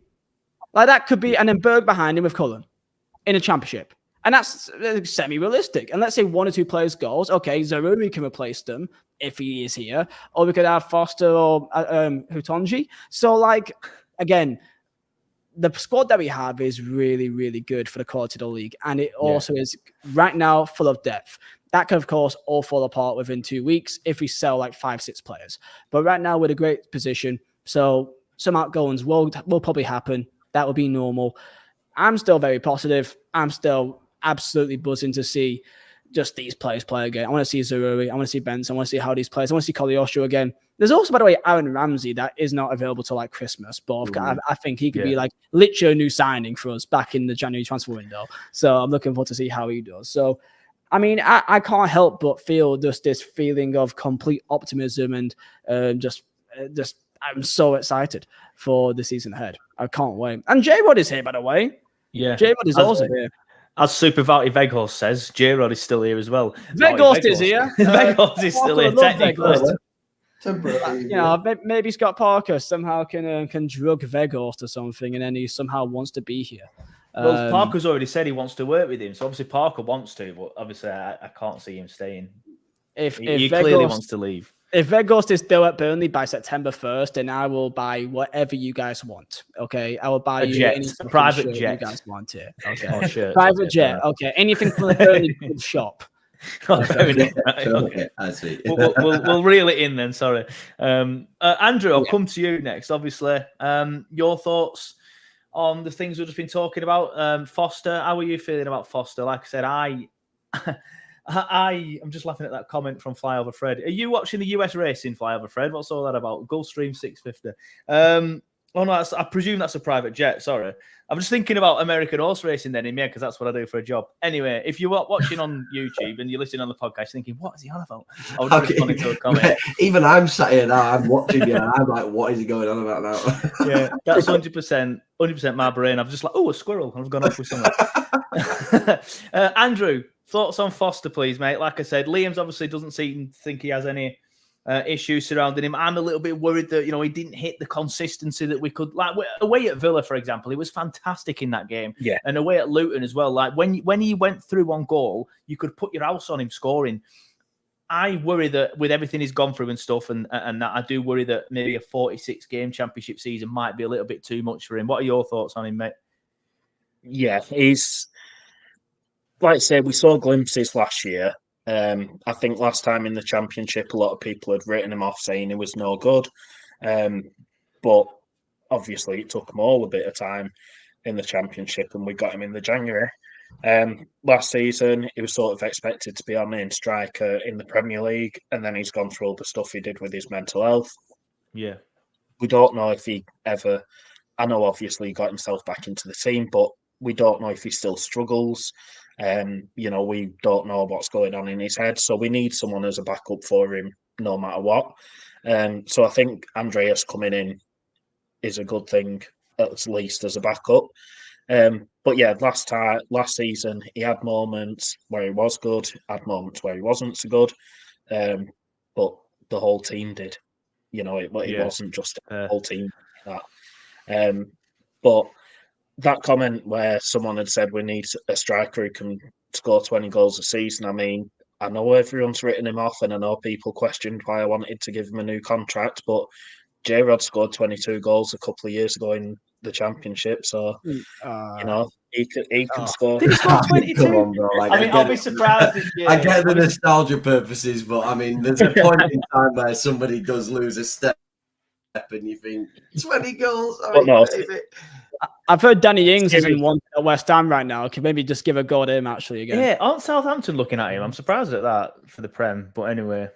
Like that could be, and then Berg behind him with Cullen in a championship. And that's semi-realistic. And let's say one or two players goals. Okay, Zaruri can replace them if he is here. Or we could have Foster or Hountoundji. So, like, again, the squad that we have is really, really good for the quality of the league. And it also is, right now, full of depth. That can, of course, all fall apart within 2 weeks if we sell, like, 5-6 players. But right now, we're in a great position. So, some outgoings will probably happen. That will be normal. I'm still very positive. I'm still absolutely buzzing to see just these players play again. I want to see Zaruri. I want to see Benson. I want to see how these players. I want to see Koleosho again. There's also, by the way, Aaron Ramsey that is not available till like Christmas, but I think he could be like literally a new signing for us back in the January transfer window. So I'm looking forward to see how he does. So, I mean, I can't help but feel just this feeling of complete optimism and just I'm so excited for the season ahead. I can't wait. And J-Rod is here, by the way. Yeah. J-Rod is also here. As Super Vouty Veghorst says, J-Rod is still here as well. Veghorst is here. Veghorst is still here, technically. Maybe Scott Parker somehow can drug Veghorst or something, and then he somehow wants to be here. Well, Parker's already said he wants to work with him, so obviously Parker wants to, but obviously I can't see him staying. He clearly wants to leave. If Veghorst is still at Burnley by September 1st, then I will buy whatever you guys want. Okay, I will buy any private jet you guys want it. Okay, private jet. Okay, anything from the Burnley shop. Okay. I see. We'll reel it in then. Sorry, Andrew. I'll come to you next. Obviously, your thoughts on the things we've just been talking about. Foster, how are you feeling about Foster? Like I said, I'm just laughing at that comment from Flyover Fred. Are you watching the US racing, Flyover Fred? What's all that about? Gulfstream 650. Oh no, I presume that's a private jet. Sorry, I'm just thinking about American horse racing then in my head because that's what I do for a job. Anyway, if you're watching on YouTube and you're listening on the podcast, thinking, "What is he on about?" I was responding to a comment. Even I'm sat here now. I'm watching you. And I'm like, "What is he going on about now?" Yeah, that's 100% my brain. I've just like, "Oh, a squirrel." I've gone off with something. Andrew. Thoughts on Foster, please, mate. Like I said, Liam's obviously doesn't think he has any issues surrounding him. I'm a little bit worried that, he didn't hit the consistency that we could. Like, away at Villa, for example, he was fantastic in that game. Yeah. And away at Luton as well. Like, when he went through on goal, you could put your house on him scoring. I worry that with everything he's gone through and stuff, and that I do worry that maybe a 46-game championship season might be a little bit too much for him. What are your thoughts on him, mate? Yeah, he's... Like I say, we saw glimpses last year. I think last time in the Championship, a lot of people had written him off saying he was no good. But obviously, it took them all a bit of time in the Championship, and we got him in the January. Last season, he was sort of expected to be our main striker in the Premier League, and then he's gone through all the stuff he did with his mental health. Yeah. We don't know if he ever... I know, obviously, he got himself back into the team, but we don't know if he still struggles. We don't know what's going on in his head, so we need someone as a backup for him no matter what. So I think Andreas coming in is a good thing, at least as a backup. But yeah, last season he had moments where he was good, had moments where he wasn't so good, but the whole team did. It wasn't just the whole team that. But that comment where someone had said we need a striker who can score 20 goals a season, I mean, I know everyone's written him off, and I know people questioned why I wanted to give him a new contract, but J-Rod scored 22 goals a couple of years ago in the Championship, so, he can score. Did he score 22? Come on, bro. I'll be surprised if I get the nostalgia purposes, but I mean, there's a point in time where somebody does lose a step and you think, 20 goals? I've heard Danny Ings is in one at West Ham right now. Could maybe just give a go at him actually again. Yeah, aren't Southampton looking at him? I'm surprised at that for the Prem. But anyway,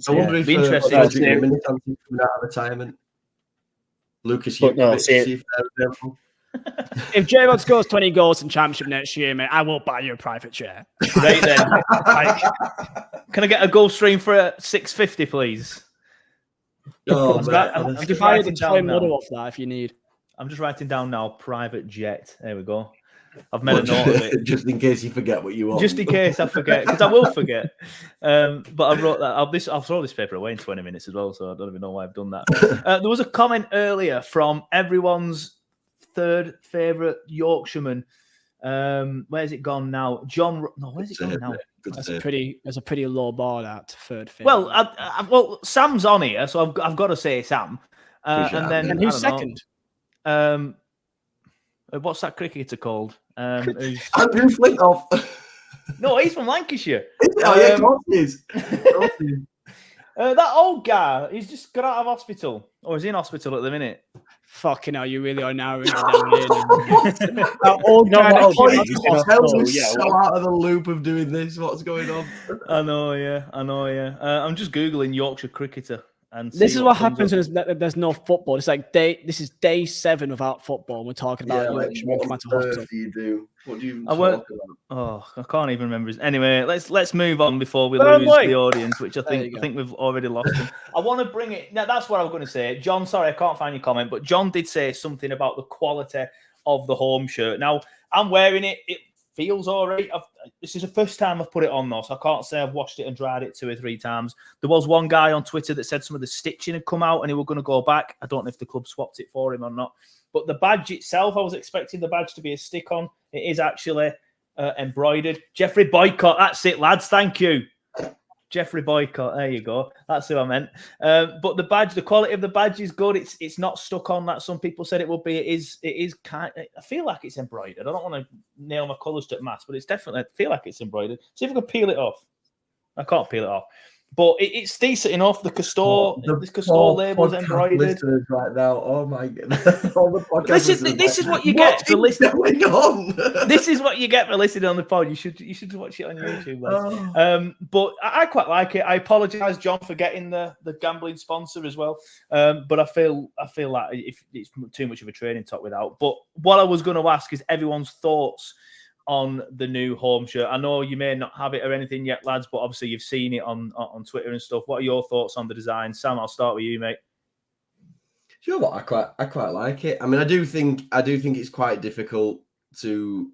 I wonder if interesting to see coming out of retirement. Lucas, you available? If J-Rod scores 20 goals in Championship next year, mate, I will buy you a private chair. Right then. Can I get a goal stream for $650, please? Oh, I'm I'll just buy you the writing toy down model now. of that if you need. I'm just writing down now. Private jet. There we go. I've made a note of it. Just in case you forget what you want. Just in case I forget, because I will forget. But I wrote that. I'll throw this paper away in 20 minutes as well, so I don't even know why I've done that. There was a comment earlier from everyone's third favourite Yorkshireman. Where's it gone now? John. No, where's it gone now? That's a pretty low bar, that third favourite. Well, well, Sam's on here, so I've got to say Sam. And who's second? What's that cricketer called? Andrew Flintoff. No, he's from Lancashire. Oh, yeah, of course he is. That old guy, he's just got out of hospital. Or is he in hospital at the minute? Fucking hell, you really are narrowing it down. That old guy. So out of the loop of doing this. What's going on? I know, yeah. I'm just Googling Yorkshire cricketer. And this is what happens when there's no football. It's like this is day 7 without football. And we're talking about Yorkshire what coming to hospital. do you do? What do you talk about? Oh, I can't even remember. Anyway, let's move on before we lose the audience, which I think we've already lost them. I want to bring it. Now, that's what I was going to say. John, sorry, I can't find your comment, but John did say something about the quality of the home shirt. Now, I'm wearing it. It feels all right. This is the first time I've put it on, though, so I can't say I've washed it and dried it 2 or 3 times. There was one guy on Twitter that said some of the stitching had come out and he was going to go back. I don't know if the club swapped it for him or not. But the badge itself, I was expecting the badge to be a stick-on. It is actually embroidered. Jeffrey Boycott, that's it, lads. Thank you. Jeffrey Boycott, there you go. That's who I meant. But the badge, the quality of the badge is good. It's not stuck on that some people said it would be. It is kind. I feel like it's embroidered. I don't want to nail my colours to mass, but it's definitely. I feel like it's embroidered. See if I can peel it off. I can't peel it off. But it's decent enough. The Castore label's embroidered. Right now, oh my goodness! All the this is what you get for listening. This is what you get for listening on the pod. You should watch it on YouTube. But I quite like it. I apologise, John, for getting the gambling sponsor as well. But I feel like if it's too much of a training talk without. But what I was going to ask is everyone's thoughts on the new home shirt. I know you may not have it or anything yet, lads, but obviously you've seen it on Twitter and stuff. What are your thoughts on the design? Sam, I'll start with you, mate. You know what? I quite like it. I mean, I do think it's quite difficult to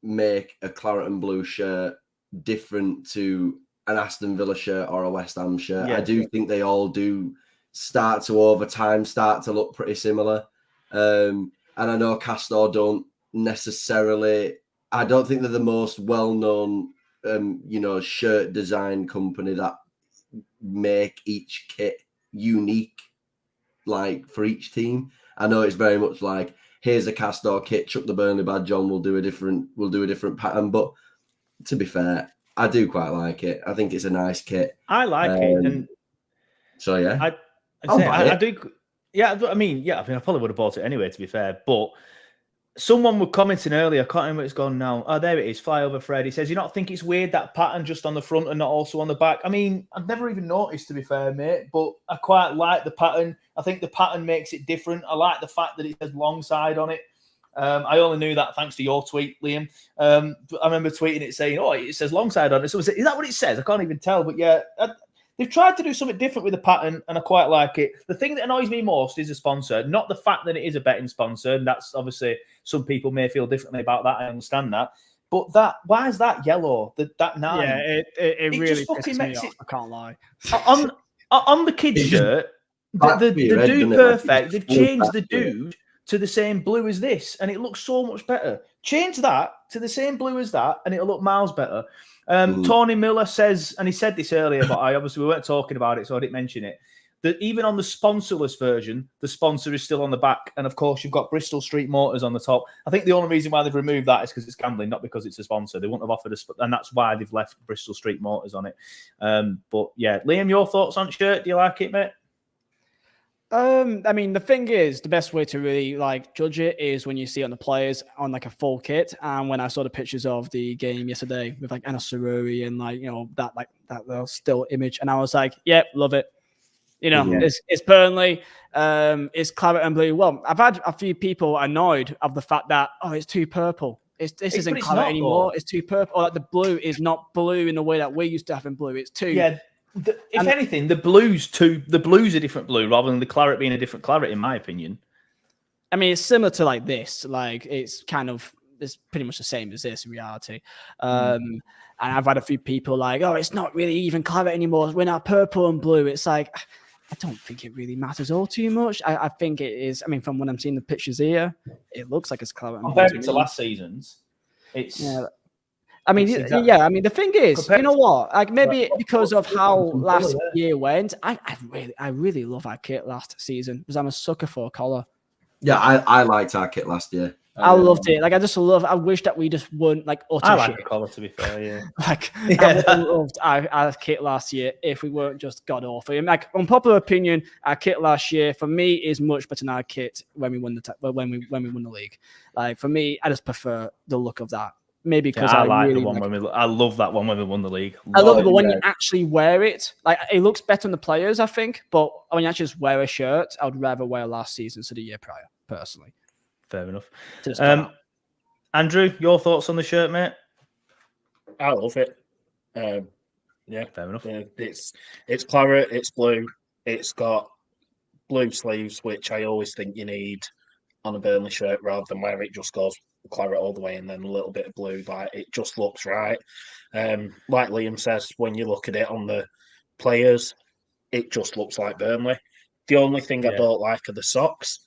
make a claret and blue shirt different to an Aston Villa shirt or a West Ham shirt. Yeah. I do think they all do start to over time start to look pretty similar. And I know Castore don't necessarily. I don't think they're the most well-known, shirt design company that make each kit unique, like for each team. I know it's very much like, here's a Castore kit, chuck the Burnley badge on, we'll do a different pattern. But to be fair, I do quite like it. I think it's a nice kit. I like it, and so yeah, I do. Yeah, I mean, I probably would have bought it anyway, to be fair, but. Someone was commenting earlier, I can't remember where it's gone now. Oh, there it is, Flyover Fred. He says, you not think it's weird that pattern just on the front and not also on the back? I mean, I've never even noticed, to be fair, mate, but I quite like the pattern. I think the pattern makes it different. I like the fact that it says long side on it. I only knew that thanks to your tweet, Liam. I remember tweeting it saying, it says long side on it. So is that what it says? I can't even tell, but yeah, they've tried to do something different with the pattern, and I quite like it. The thing that annoys me most is the sponsor, not the fact that it is a betting sponsor, and that's obviously some people may feel differently about that. I understand that. But why is that yellow? That 9? Yeah, it really pisses me off. I can't lie. On the kids' shirt, the dude perfect. They've changed the dude to the same blue as this, and it looks so much better. Change that to the same blue as that, and it'll look miles better. Tony Miller says, and he said this earlier, but we weren't talking about it, so I didn't mention it, that even on the sponsorless version, the sponsor is still on the back. And of course, you've got Bristol Street Motors on the top. I think the only reason why they've removed that is because it's gambling, not because it's a sponsor. They wouldn't have offered and that's why they've left Bristol Street Motors on it. But yeah, Liam, your thoughts on shirt? Do you like it, mate? I mean, the thing is, the best way to really judge it is when you see it on the players on a full kit. And when I saw the pictures of the game yesterday with Anna Saruri and that still image, and I was like, yeah, love it. You know, it's Burnley, it's claret and blue. Well, I've had a few people annoyed of the fact that, it's too purple. This isn't claret anymore. It's too purple. Or like the blue is not blue in the way that we used to have in blue. It's too... Yeah, if anything, the blue's a different blue rather than the claret being a different claret, in my opinion. I mean, it's similar to like this. Like, it's pretty much the same as this in reality. And I've had a few people like, it's not really even claret anymore. We're now purple and blue. It's like... I don't think it really matters all too much. I think it is. I mean, from when I'm seeing the pictures here, it looks like it's claret. Compared to last season's, it's. Yeah. I mean, I mean, the thing is, you know what? Like maybe because of how last year went, I really love our kit last season because I'm a sucker for a collar. Yeah, I liked our kit last year. I loved it. Like, I wish that we just weren't like utter I like shit. the collar, to be fair, yeah. I loved our kit last year if we weren't just god awful. And like, unpopular opinion, our kit last year for me is much better than our kit when we won the league. Like, for me, I just prefer the look of that. Maybe because I like really the one I love that one when we won the league. I love it, but when you actually wear it, like it looks better on the players, I think. But when you actually just wear a shirt, I would rather wear last season to the year prior, personally. Fair enough. Andrew, your thoughts on the shirt, mate? I love it. Yeah, fair enough. It's claret, it's blue, it's got blue sleeves, which I always think you need on a Burnley shirt rather than where it just goes claret all the way and then a little bit of blue. Like, it just looks right. Like Liam says, when you look at it on the players, it just looks like Burnley. The only thing I don't like are the socks,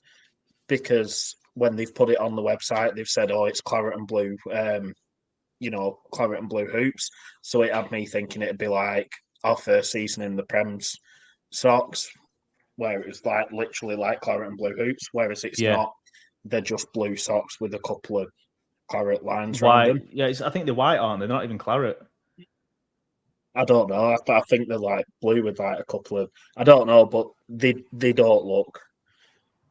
because when they've put it on the website, they've said, it's claret and blue, claret and blue hoops. So it had me thinking it'd be like our first season in the Prem's socks, where it was like literally like claret and blue hoops, whereas it's not. They're just blue socks with a couple of claret lines around them. Yeah, I think they're white, aren't they? They're not even claret. I don't know. I think they're like blue with like a couple of... I don't know, but they don't look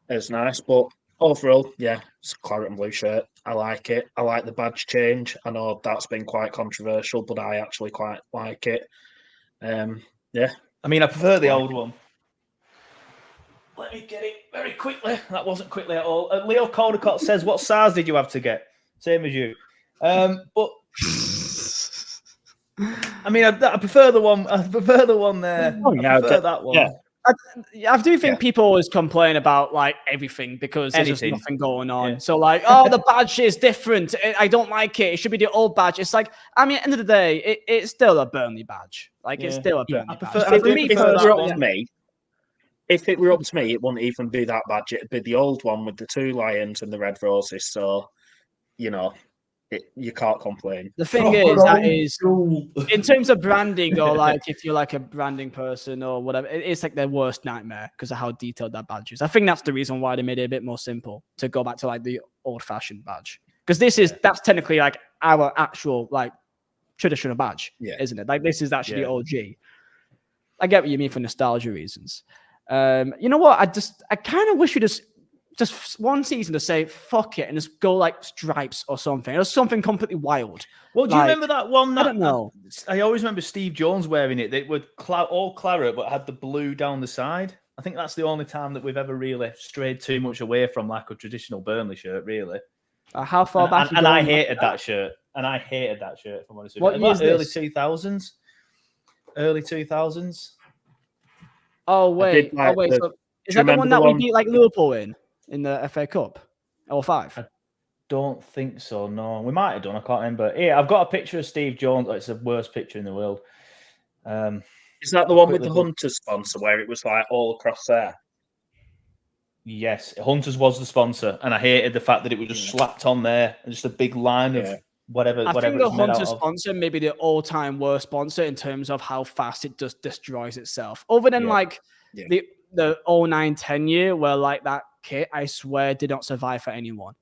as nice. But overall, yeah, it's a claret and blue shirt. I like it. I like the badge change. I know that's been quite controversial, but I actually quite like it. Yeah. I mean, I prefer the old one. Let me get it very quickly. That wasn't quickly at all. Leo Caldecott says, what size did you have to get? Same as you. But I mean, I prefer the one. I prefer the one there. Oh, yeah, I prefer that one. Yeah. I do think people always complain about like everything because there's just nothing going on. Yeah. So like, the badge is different. I don't like it. It should be the old badge. It's like, I mean, at the end of the day, it's still a Burnley badge. Like, it's still a Burnley badge. If it were up to me, it wouldn't even be that badge. It'd be the old one with the two lions and the red roses. So, you can't complain. The thing is, in terms of branding, or like if you're like a branding person or whatever, it's like their worst nightmare because of how detailed that badge is. I think that's the reason why they made it a bit more simple to go back to like the old-fashioned badge. Because that's technically like our actual like traditional badge, isn't it? Like this is actually the OG. I get what you mean for nostalgia reasons. You know what? I kind of wish we just one season to say fuck it and just go like stripes or something. Or something completely wild. Well, do you remember that one? I don't know. I always remember Steve Jones wearing it. They were all claret, but had the blue down the side. I think that's the only time that we've ever really strayed too much away from like a traditional Burnley shirt, really. How far back? And I hated that shirt. If I'm honest with you. What year is early 2000s? Early 2000s. Oh wait! So is that the one that we beat like Liverpool in the FA Cup? 05? I don't think so. No, we might have done. I can't remember. Yeah, I've got a picture of Steve Jones. It's the worst picture in the world. Is that the one with the Hunters sponsor where it was like all across there? Yes, Hunters was the sponsor, and I hated the fact that it was just slapped on there and just a big line of whatever. I think the Hunters sponsor may be the all-time worst sponsor in terms of how fast it just destroys itself. Other than the 09-10 year where like that kit, I swear, did not survive for anyone.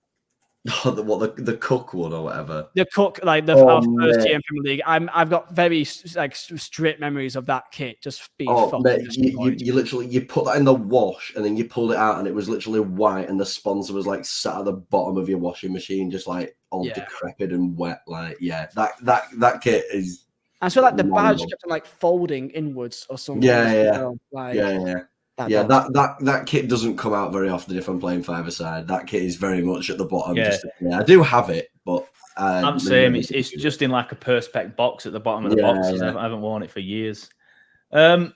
The Cook one or whatever. The Cook, like our first year in Premier League. I've got very like strict memories of that kit just being you literally put that in the wash and then you pulled it out and it was literally white and the sponsor was like sat at the bottom of your washing machine, just like all decrepit and wet. Like that kit is I feel like the badge kept on like folding inwards or something. Yeah. Like, That kit doesn't come out very often if I'm playing five-a-side. That kit is very much at the bottom. Yeah. I do have it, but I'm saying it's just in like a perspex box at the bottom of the boxes. I haven't worn it for years. So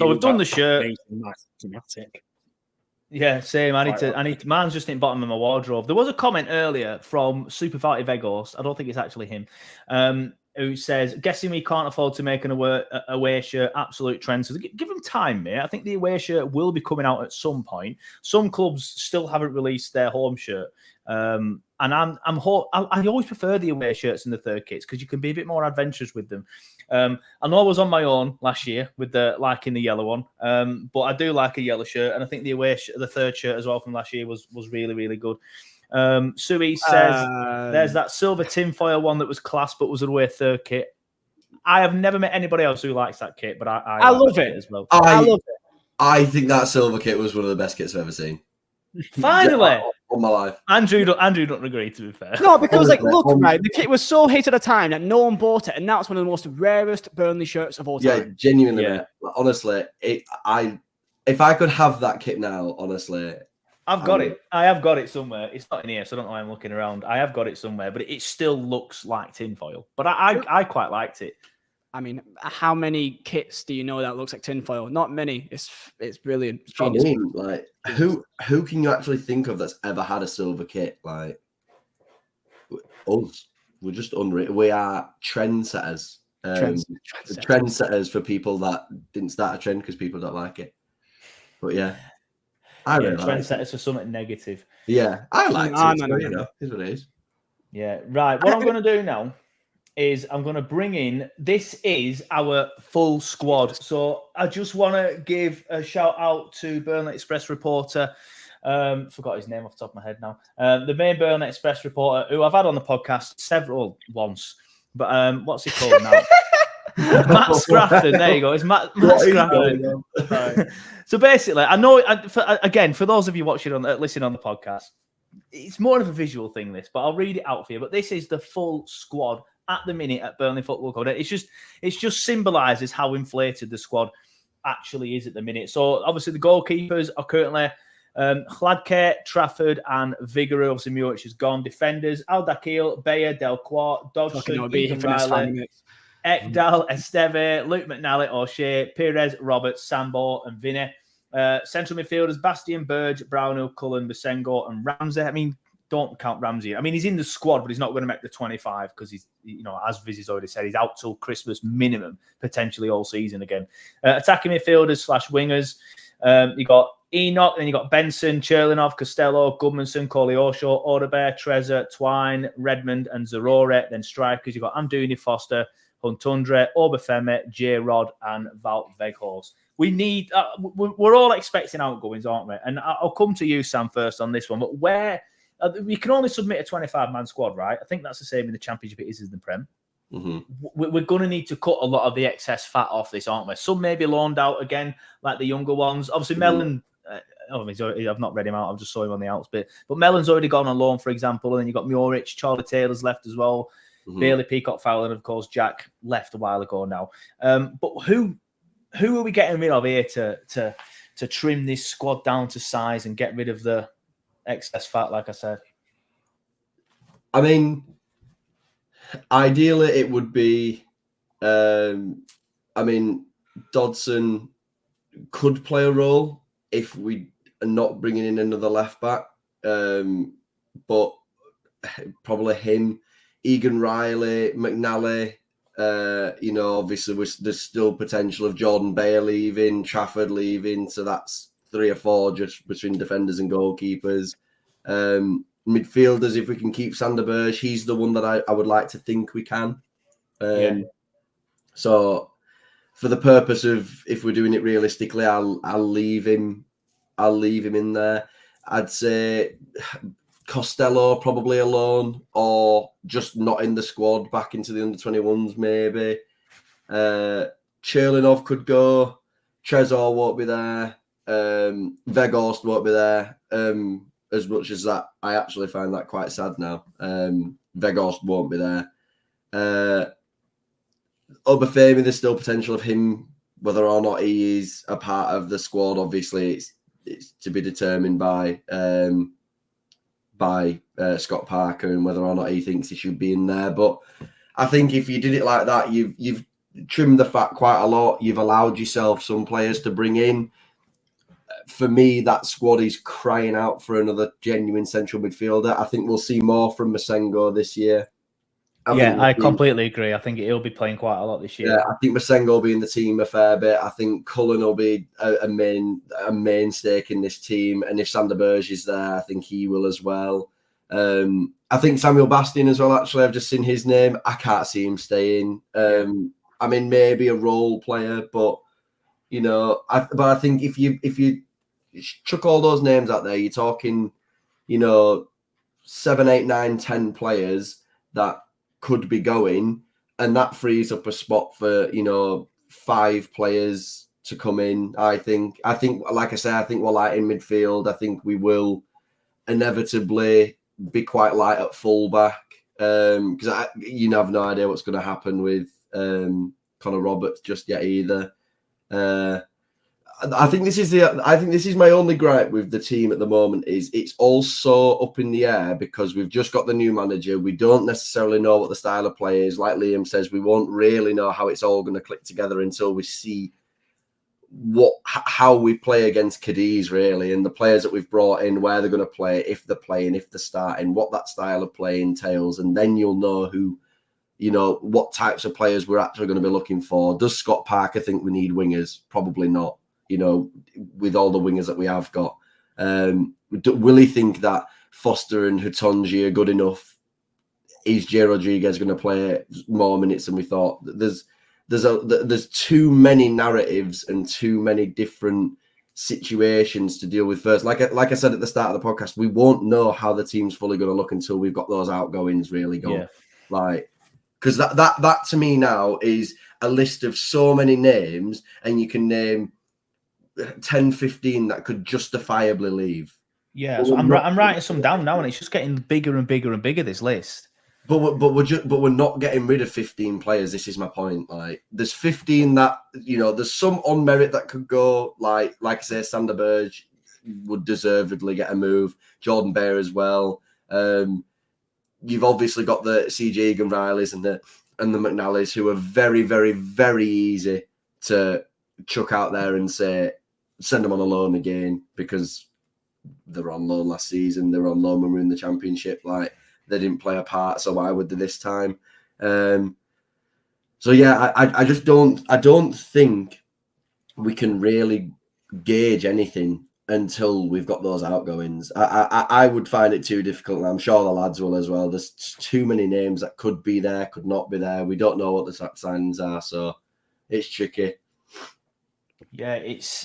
we've done the shirt. Yeah, same. I need to. Mine's just in the bottom of my wardrobe. There was a comment earlier from Super Fighty Vegos. I don't think it's actually him. Who says, guessing we can't afford to make an away shirt, absolute trend. So give them time, mate. I think the away shirt will be coming out at some point. Some clubs still haven't released their home shirt. And I always prefer the away shirts and the third kits because you can be a bit more adventurous with them. I know I was on my own last year with liking the yellow one, but I do like a yellow shirt, and I think the third shirt as well from last year was really, really good. Sui says there's that silver tinfoil one that was class but was an away third kit. I have never met anybody else who likes that kit, but I love it as well. I love it. I think that silver kit was one of the best kits I've ever seen. Finally, all my life. Andrew don't agree, to be fair. No, because look, right, the kit was so hit at a time that no one bought it, and now it's one of the most rarest Burnley shirts of all time. Yeah, genuinely, man. Honestly, if I could have that kit now, honestly, I've got it. I have got it somewhere. It's not in here, so I don't know why I'm looking around. I have got it somewhere, but it still looks like tinfoil. But I quite liked it. I mean, how many kits do you know that looks like tinfoil? Not many. It's brilliant. It's I mean, like who can you actually think of that's ever had a silver kit? Like us, we're just unreal. We are trendsetters. Trendsetters for people that didn't start a trend because people don't like it. But yeah, I really trendsetters for something negative. Yeah, I like it. No. You know, is what it is. Yeah, right. What I'm going to do now is I'm going to bring in, this is our full squad. So I just want to give a shout out to Burnley Express reporter. Forgot his name off the top of my head now. The main Burnley Express reporter who I've had on the podcast once. But what's he called now? Matt Scrafton. There you go. It's Matt Scrafton. Right. So basically, I know, for those of you watching listening on the podcast, it's more of a visual thing, this, but I'll read it out for you. But this is the full squad at the minute at Burnley Football Club. It just symbolises how inflated the squad actually is at the minute. So obviously the goalkeepers are currently Hladky, Trafford, and Vigouroux. Obviously Muric is gone. Defenders: Al-Dakhil, Bayer, Delcourt, Dodgson, Riley, Ekdal, Esteve, Luke McNally, O'Shea, Pires, Roberts, Sambo, and Vinny. Central midfielders: Bastian, Burge, Brownhill, Cullen, Visengo, and Ramsey. I mean, don't count Ramsey. I mean, he's in the squad, but he's not going to make the 25 because he's, as Vizzy's already said, he's out till Christmas minimum, potentially all season again. Attacking midfielders / wingers. You got Enoch, then you got Benson, Cherlinov, Costello, Goodmanson, Koleosho, Odebear, Trezor, Twine, Redmond, and Zarore. Then strikers, you got Amdouni, Foster, Huntundre, Obafemi, J. Rod, and Wout Weghorst. We need. We're all expecting outgoings, aren't we? And I'll come to you, Sam, first on this one. But where we can only submit a 25-man squad, right? I think that's the same in the Championship it is in the Prem. Mm-hmm. We're going to need to cut a lot of the excess fat off this, aren't we? Some may be loaned out again, like the younger ones. Obviously, Mellon. I've not read him out. I've just saw him on the outs bit. But Mellon's already gone on loan, for example. And then you've got Muric, Charlie Taylor's left as well. Mm-hmm. Bailey, Peacock, Fowler, and of course Jack left a while ago now. But who are we getting rid of here to trim this squad down to size and get rid of the excess fat, like I said? I mean, ideally it would be, Dodson could play a role if we are not bringing in another left back, but probably him, Egan Riley, McNally. Obviously there's still potential of Jordan Bayer leaving, Trafford leaving, so that's 3 or 4 just between defenders and goalkeepers. Midfielders, if we can keep Sander Berge, he's the one that I would like to think we can. So for the purpose of, if we're doing it realistically, I'll leave him in there. I'd say Costello probably alone, or just not in the squad, back into the under-21s maybe. Cherlinov could go. Trezor won't be there. Weghorst won't be there. As much as that, I actually find that quite sad now. Weghorst won't be there. Obafemi, there's still potential of him, whether or not he is a part of the squad. Obviously, it's to be determined by Scott Parker and whether or not he thinks he should be in there. But I think if you did it like that, you've trimmed the fat quite a lot. You've allowed yourself some players to bring in. For me, that squad is crying out for another genuine central midfielder. I think we'll see more from Masengo this year. I completely agree. I think he'll be playing quite a lot this year. Yeah, I think Masengo will be in the team a fair bit. I think Cullen will be a main stake in this team. And if Sander Berge is there, I think he will as well. I think Samuel Bastian as well, actually. I've just seen his name. I can't see him staying. I mean, maybe a role player, but, I think if you chuck all those names out there, you're talking, 7, 8, 9, 10 players that could be going, and that frees up a spot for 5 players to come in. I think like I say, I think we're light in midfield. I think we will inevitably be quite light at fullback because you have no idea what's going to happen with Connor Roberts just yet either. I think this is my only gripe with the team at the moment is it's all so up in the air because we've just got the new manager. We don't necessarily know what the style of play is. Like Liam says, we won't really know how it's all going to click together until we see how we play against Cadiz, really, and the players that we've brought in, where they're going to play, if they're playing, if they're starting, what that style of play entails, and then you'll know what types of players we're actually going to be looking for. Does Scott Parker think we need wingers? Probably not. With all the wingers that we have got. Will he think that Foster and Hountoundji are good enough? Is Jay Rodriguez going to play more minutes than we thought? There's too many narratives and too many different situations to deal with first. Like I said at the start of the podcast, we won't know how the team's fully going to look until we've got those outgoings really going. Yeah. Because that to me now is a list of so many names, and you can name 10, 15 that could justifiably leave. Yeah, so I'm writing some down now, and it's just getting bigger and bigger and bigger, this list. But we're not getting rid of 15 players. This is my point. Like, there's 15 that there's some on merit that could go. Like I say, Sander Berge would deservedly get a move. Jordan Bear as well. You've obviously got the CJ Egan Rileys and the McNallys, who are very, very, very easy to chuck out there and say, send them on a loan again, because they were on loan last season. They were on loan when we were in the Championship. Like, they didn't play a part, so why would they this time? So yeah, I just don't think we can really gauge anything until we've got those outgoings. I would find it too difficult, and I'm sure the lads will as well. There's too many names that could be there, could not be there. We don't know what the signs are, so it's tricky. Yeah,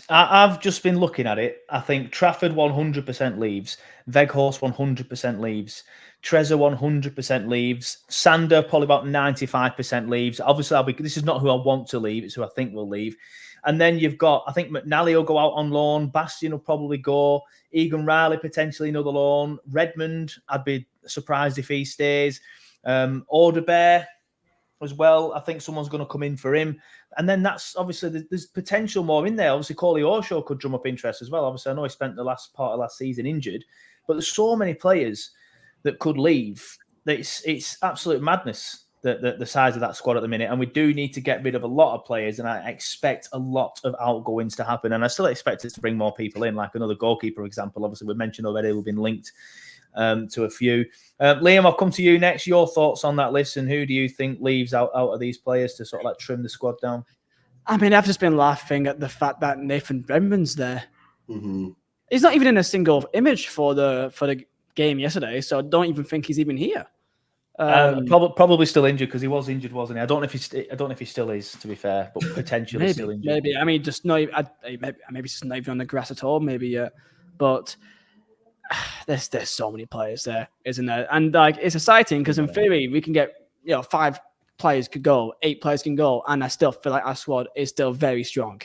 I've just been looking at it. I think Trafford 100% leaves. Weghorst 100% leaves. Trezor 100% leaves. Sander probably about 95% leaves. Obviously, this is not who I want to leave. It's who I think will leave. And then you've got, I think McNally will go out on loan. Bastian will probably go. Egan Riley potentially another loan. Redmond, I'd be surprised if he stays. Orderbear as well. I think someone's going to come in for him. And then that's obviously, there's potential more in there. Obviously, Corley Orshaw could drum up interest as well. Obviously, I know he spent the last part of last season injured, but there's so many players that could leave that it's absolute madness, the size of that squad at the minute. And we do need to get rid of a lot of players, and I expect a lot of outgoings to happen. And I still expect us to bring more people in, like another goalkeeper example. Obviously, we mentioned already we've been linked to a few. Liam, I'll come to you next. Your thoughts on that list, and who do you think leaves out of these players to sort of like trim the squad down? I mean, I've just been laughing at the fact that Nathan Redmond's there. Mm-hmm. He's not even in a single image for the game yesterday, so I don't even think he's even here. Probably still injured, because he was injured, wasn't he? I don't know if he still is, to be fair, but potentially maybe, still injured. Maybe. I mean, just maybe just not even on the grass at all. Maybe, but there's so many players there, isn't there? And like, it's exciting because in theory we can get 5 players could go, 8 players can go, and I still feel like our squad is still very strong.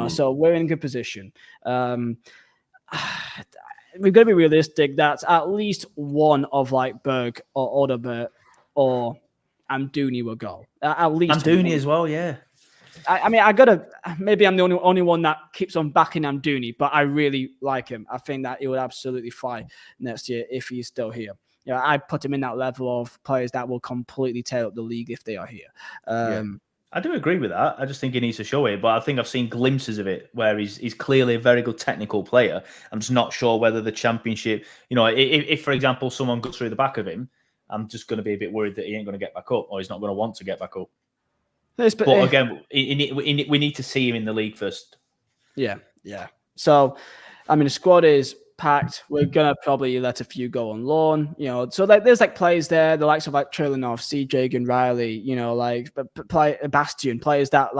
So we're in a good position. We've got to be realistic. That's at least one of like Berg or Oderbert or Amdouni will go. At least Amdouni as well, yeah. I mean, maybe I'm the only one that keeps on backing Amdouni, but I really like him. I think that he would absolutely fly next year if he's still here. I put him in that level of players that will completely tear up the league if they are here. I do agree with that. I just think he needs to show it, but I think I've seen glimpses of it where he's clearly a very good technical player. I'm just not sure whether the Championship, if for example, someone goes through the back of him, I'm just going to be a bit worried that he ain't going to get back up or he's not going to want to get back up. But again, we need to see him in the league first. Yeah. So, I mean, the squad is packed. We're gonna probably let a few go on loan, So there's players there, the likes of Trilinov, CJ and Riley, Bastion, players that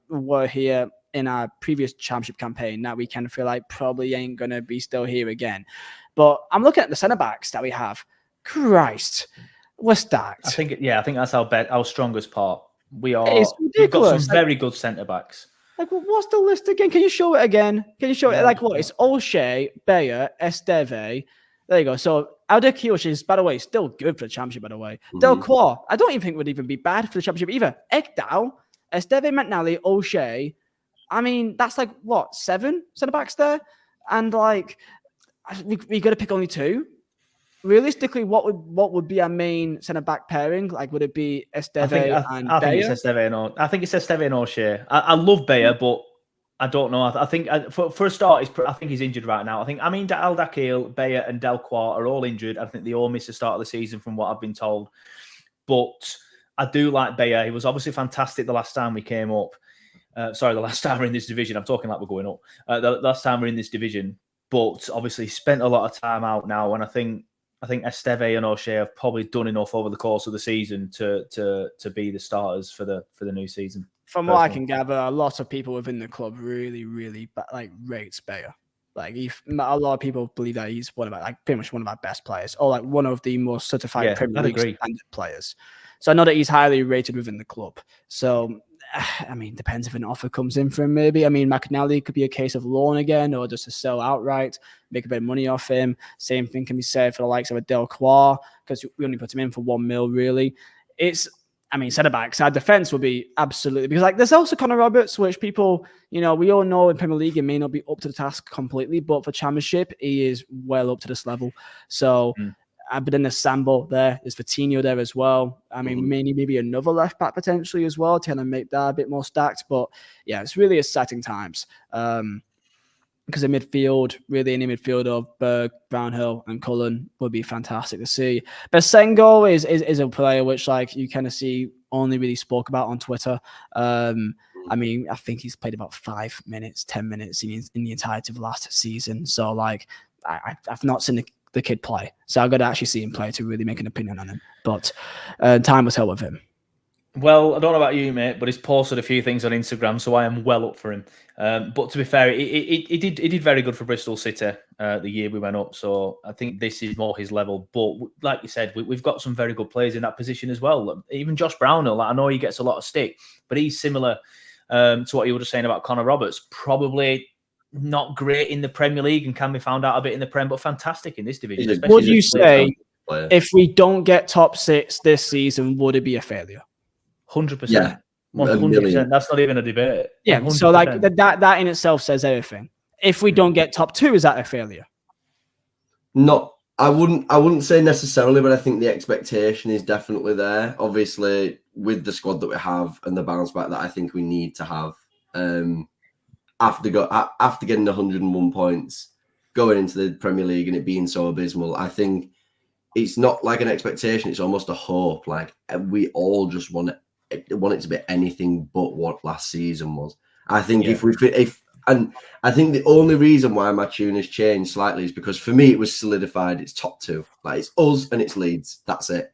were here in our previous championship campaign that we kind of feel like probably ain't gonna be still here again. But I'm looking at the centre backs that we have. Christ, we're stacked. I think that's our strongest part. We've got some very good centre backs. What's the list again? Can you show it again? Can you show it? What? It's O'Shea, Bayer, Esteve. There you go. So Hladky, which is, by the way, still good for the championship, by the way. Delcroix, I don't even think would even be bad for the championship either. Ekdal, Esteve McNally, O'Shea. I mean, that's 7 centre backs there? And we got to pick only 2. Realistically, what would be our main centre back pairing? Would it be Esteve and Bayer? I think it's Esteve and O'Shea. I love Bayer, but I don't know. I think for a start, I think he's injured right now. Hladky, Bayer, and Delcroix are all injured. I think they all missed the start of the season, from what I've been told. But I do like Bayer. He was obviously fantastic the last time we came up. The last time we're in this division. I'm talking like we're going up. The last time we're in this division, but obviously spent a lot of time out now, and I think Esteve and O'Shea have probably done enough over the course of the season to be the starters for the new season. From what I can gather, a lot of people within the club really, really rates Bayer. A lot of people believe that he's pretty much one of our best players, or one of the most certified Premier League standard players. So I know that he's highly rated within the club. So, I mean, depends if an offer comes in for him, maybe. I mean, McNally could be a case of loan again, or just to sell outright, make a bit of money off him. Same thing can be said for the likes of a Delcroix, because we only put him in for $1 million, really. Centre-backs, our defence will be absolutely... Because, there's also Connor Roberts, which people, we all know in Premier League, he may not be up to the task completely, but for Championship, he is well up to this level. So... But then there's Sambo there. There's Vitinho there as well. I mean, maybe another left back potentially as well to kind of make that a bit more stacked. But yeah, it's really exciting times. Because in midfield, really in the midfield of Berg, Brownhill, and Cullen would be fantastic to see. But Sengo is a player which you kind of see only really spoke about on Twitter. I think he's played about 5 minutes, 10 minutes in the entirety of last season. So I've not seen the kid play. So I've got to actually see him play to really make an opinion on him. But time will tell with him. Well, I don't know about you, mate, but he's posted a few things on Instagram, so I am well up for him. But to be fair, he did very good for Bristol City the year we went up. So I think this is more his level. But like you said, we've got some very good players in that position as well. Even Josh Brownhill, I know he gets a lot of stick, but he's similar to what you were just saying about Connor Roberts. Probably not great in the Premier League and can be found out a bit in the Prem, but fantastic in this division. Would you say if we don't get top 6 this season, would it be a failure? 100%. Yeah, 100%. That's not even a debate. Yeah, 100%. So that in itself says everything. If we don't get top 2, is that a failure? No, I wouldn't say necessarily, but I think the expectation is definitely there. Obviously, with the squad that we have and the bounce back that I think we need to have. After getting 101 points, going into the Premier League and it being so abysmal, I think it's not like an expectation; it's almost a hope. We all just want it to be anything but what last season was. I think and I think the only reason why my tune has changed slightly is because for me it was solidified. It's top 2, it's us and it's Leeds. That's it.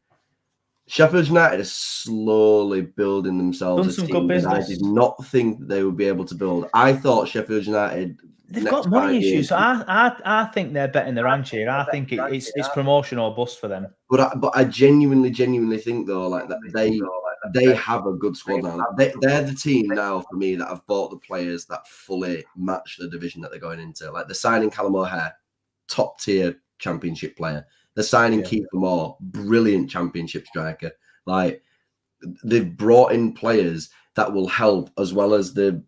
Sheffield United are slowly building themselves a team that I did not think that they would be able to build. I thought Sheffield United... They've got money issues. So I think they're betting their ranch here. I think it's promotion or bust for them. But I genuinely think, though, that they have a good squad now. They're the team now, for me, that have bought the players that fully match the division that they're going into. They're signing Callum O'Hare, top-tier Championship player. They're signing Keith Moore, brilliant Championship striker. they've brought in players that will help, as well as the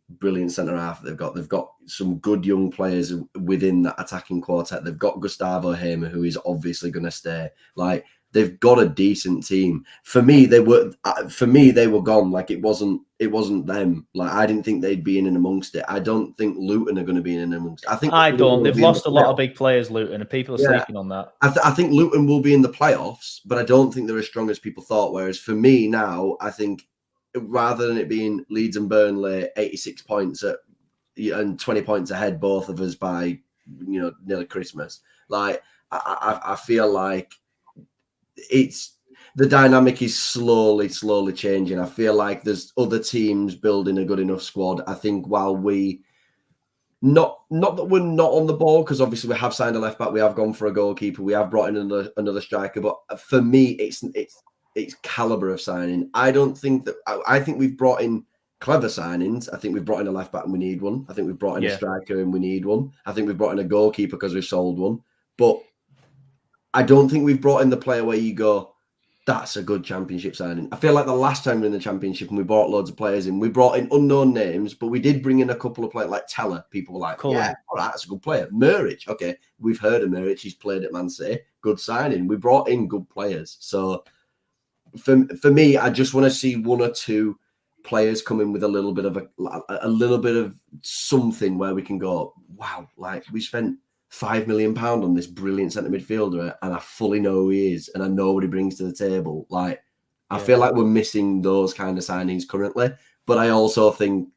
brilliant centre half they've got. They've got some good young players within that attacking quartet. They've got Gustavo Hamer, who is obviously going to stay. Like, they've got a decent team. For me, they were gone. Like, it wasn't them. Like, I didn't think they'd be in and amongst it. I don't think Luton are going to be in and amongst it. I don't. They've lost a lot of big players, Luton, and people are sleeping on that. I think Luton will be in the playoffs, but I don't think they're as strong as people thought. Whereas for me now, I think rather than it being Leeds and Burnley 86 points and 20 points ahead, both of us by nearly Christmas, like I feel like it's the dynamic is slowly changing. I feel like there's other teams building a good enough squad. I think while we not that we're not on the ball, because obviously we have signed a left back, we have gone for a goalkeeper, we have brought in another striker, but for me it's caliber of signing. I think we've brought in clever signings. I think we've brought in a left back and we need one. I think we've brought in a striker and we need one. I think we've brought in a goalkeeper because we've sold one. But I don't think we've brought in the player where you go, that's a good championship signing. I feel like the last time we were in the championship and we brought loads of players in, we brought in unknown names, but we did bring in a couple of players like Teller. People were like, cool. Yeah, all right, that's a good player. Muric, okay, we've heard of Muric. He's played at Man City. Good signing. We brought in good players. So for me, I just want to see one or two players come in with a little bit of something where we can go, wow, like we spent £5 million on this brilliant centre midfielder, and I fully know who he is, and I know what he brings to the table. Like, I feel like we're missing those kind of signings currently, but I also think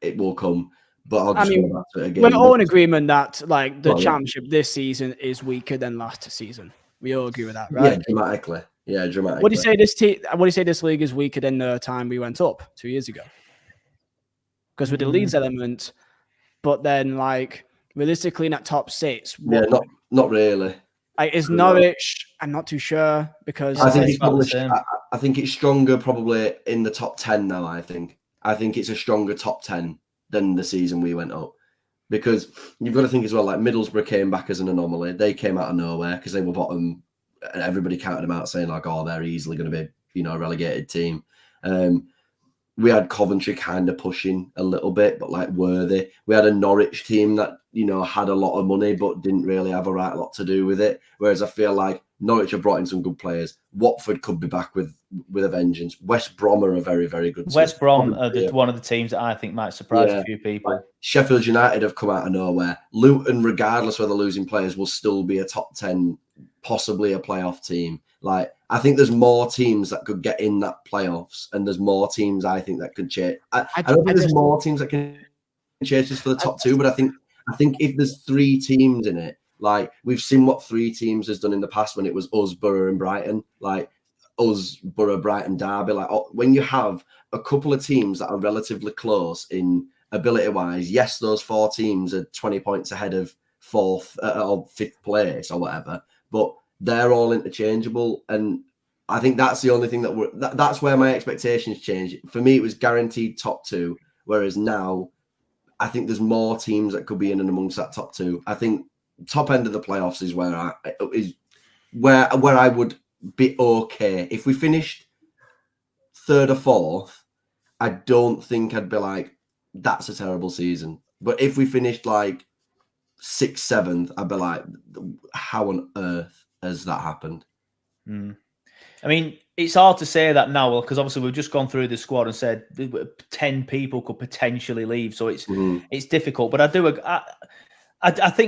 it will come. But I'll just go back to it again. We're all in agreement that like the championship this season is weaker than last season. We all agree with that, right? Yeah, dramatically. What do you say this league is weaker than the time we went up 2 years ago? Because with the Leeds element. But then, like, realistically, in that top six, not really. Like, is Norwich? I'm not too sure because I think it's stronger probably in the top 10 now. I think it's a stronger top 10 than the season we went up, because you've got to think as well. Like, Middlesbrough came back as an anomaly. They came out of nowhere because they were bottom, and everybody counted them out, saying like, "Oh, they're easily going to be, a relegated team." We had Coventry kind of pushing a little bit, but like worthy. We had a Norwich team that, had a lot of money, but didn't really have a right lot to do with it. Whereas I feel like Norwich have brought in some good players. Watford could be back with a vengeance. West Brom are a very, very good team. West Brom are one of the teams that I think might surprise a few people. Like, Sheffield United have come out of nowhere. Luton, regardless whether losing players, will still be a top 10, possibly a playoff team. Like, I think there's more teams that could get in that playoffs, and there's more teams I think that could chase. I don't think there's more teams that can chase us for the top two, but I think if there's 3 teams in it, like we've seen what 3 teams has done in the past when it was us, Borough, and Brighton, like us, Borough, Brighton, Derby. Like, when you have a couple of teams that are relatively close in ability-wise, yes, those 4 teams are 20 points ahead of 4th or 5th place or whatever, but they're all interchangeable, and I think that's the only thing that's where my expectations change. For me, it was guaranteed top 2, whereas now I think there's more teams that could be in and amongst that top 2. I think top end of the playoffs is where I would be okay. If we finished 3rd or 4th, I don't think I'd be like, that's a terrible season. But if we finished like 6th, 7th, I'd be like, how on earth has that happened? I mean, it's hard to say that now, because obviously we've just gone through the squad and said 10 people could potentially leave, so it's difficult. But I think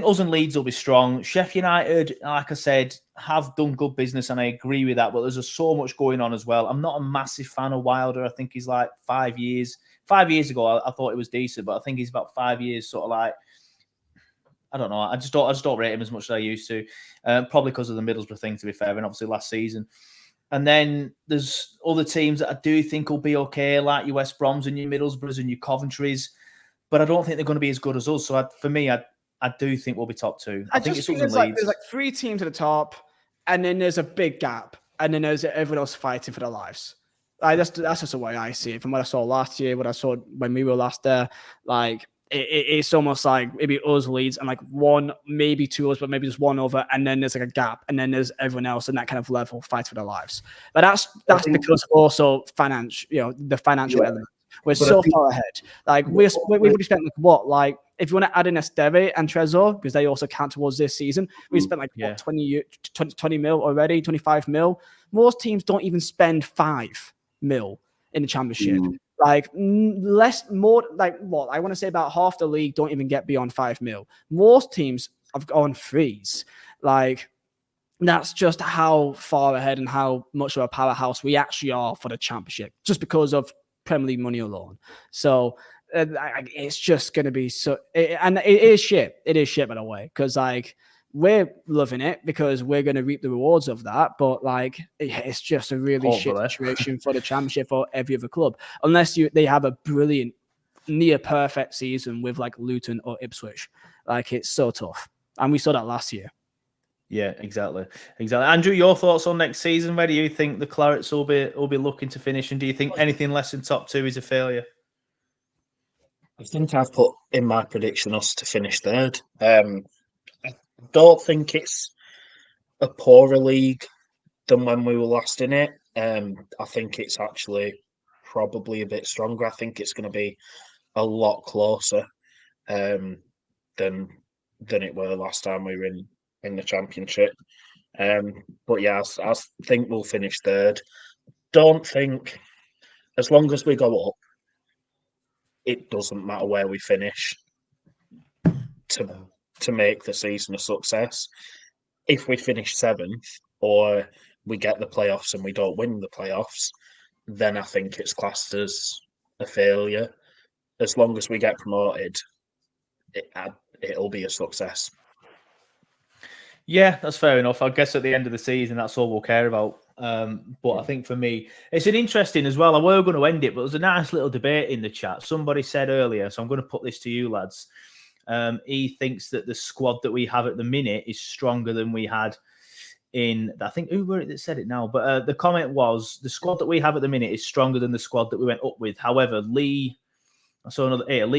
us and Leeds will be strong. Sheffield United, like I said, have done good business, and I agree with that. But there's so much going on as well. I'm not a massive fan of Wilder. I think he's like 5 years. 5 years ago, I thought it was decent, but I think he's about 5 years sort of like, I don't know. I just don't rate him as much as I used to. Probably because of the Middlesbrough thing, to be fair, and obviously last season. And then there's other teams that I do think will be okay, like your West Broms and your Middlesbroughs and your Coventrys, but I don't think they're going to be as good as us. So for me, I do think we'll be top 2. I think there's like 3 teams at the top, and then there's a big gap, and then there's everyone else fighting for their lives. Like that's just the way I see it. From what I saw last year, what I saw when we were last there, like it's almost like maybe us Leeds and like one, maybe two us, but maybe just one over, and then there's like a gap, and then there's everyone else in that kind of level fight for their lives. But that's because also the financial element. We're so far ahead. Like we've already spent like what, like if you want to add in Esteve and Trezor, because they also count towards this season, we spent like what, 20 mil already, 25 mil. Most teams don't even spend 5 mil in the Championship. Like more like what I want to say about half the league don't even get beyond 5 mil. Most teams have gone threes. Like that's just how far ahead and how much of a powerhouse we actually are for the Championship, just because of Premier League money alone. So it's just going to be and it is shit. It is shit, by the way, because like we're loving it because we're going to reap the rewards of that. But like it's just a really shit situation for the Championship or every other club, unless they have a brilliant, near perfect season with like Luton or Ipswich. Like it's so tough, and we saw that last year. Yeah, exactly. Andrew, your thoughts on next season? Where do you think the Clarets will be looking to finish? And do you think anything less than top 2 is a failure? I think I've put in my prediction us to finish third. I don't think it's a poorer league than when we were last in it. I think it's actually probably a bit stronger. I think it's going to be a lot closer than it were last time we were in the Championship. But yeah, I think we'll finish third. Don't think, as long as we go up, it doesn't matter where we finish to make the season a success. If we finish 7th or we get the playoffs and we don't win the playoffs, then I think it's classed as a failure. As long as we get promoted, it'll be a success. Yeah, that's fair enough. I guess at the end of the season, that's all we'll care about. But I think for me, it's an interesting as well. I were going to end it, but there's a nice little debate in the chat. Somebody said earlier, so I'm going to put this to you, lads. He thinks that the squad that we have at the minute is stronger than we had in, I think, who were it that said it now? But the comment was, the squad that we have at the minute is stronger than the squad that we went up with. However, Lee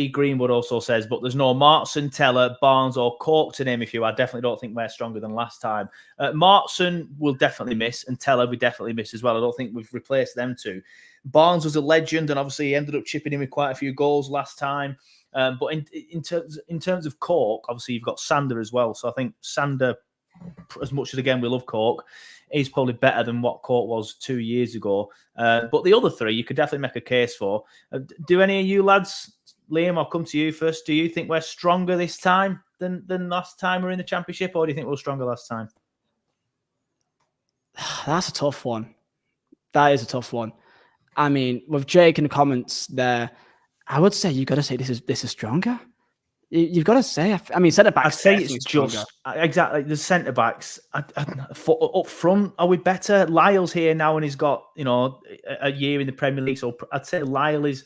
Greenwood also says, but there's no Martson, Teller, Barnes or Cork to name a few. I definitely don't think we're stronger than last time. Martson will definitely miss, and Teller we definitely miss as well. I don't think we've replaced them two. Barnes was a legend, and obviously he ended up chipping in with quite a few goals last time. But in terms of Cork, obviously you've got Sander as well. So I think Sander, as much as again we love Cork, is probably better than what Cork was 2 years ago. But the other three, you could definitely make a case for. Do any of you lads, Liam, I'll come to you first. Do you think we're stronger this time than last time we were in the Championship, or do you think we were stronger last time? That's a tough one. That is a tough one. I mean, with Jake in the comments there, I would say you got to say this is stronger. You've got to say. I mean, centre backs. I'd say it's just exactly the centre backs up front. Are we better? Lyle's here now, and he's got a year in the Premier League. So I'd say Lyle is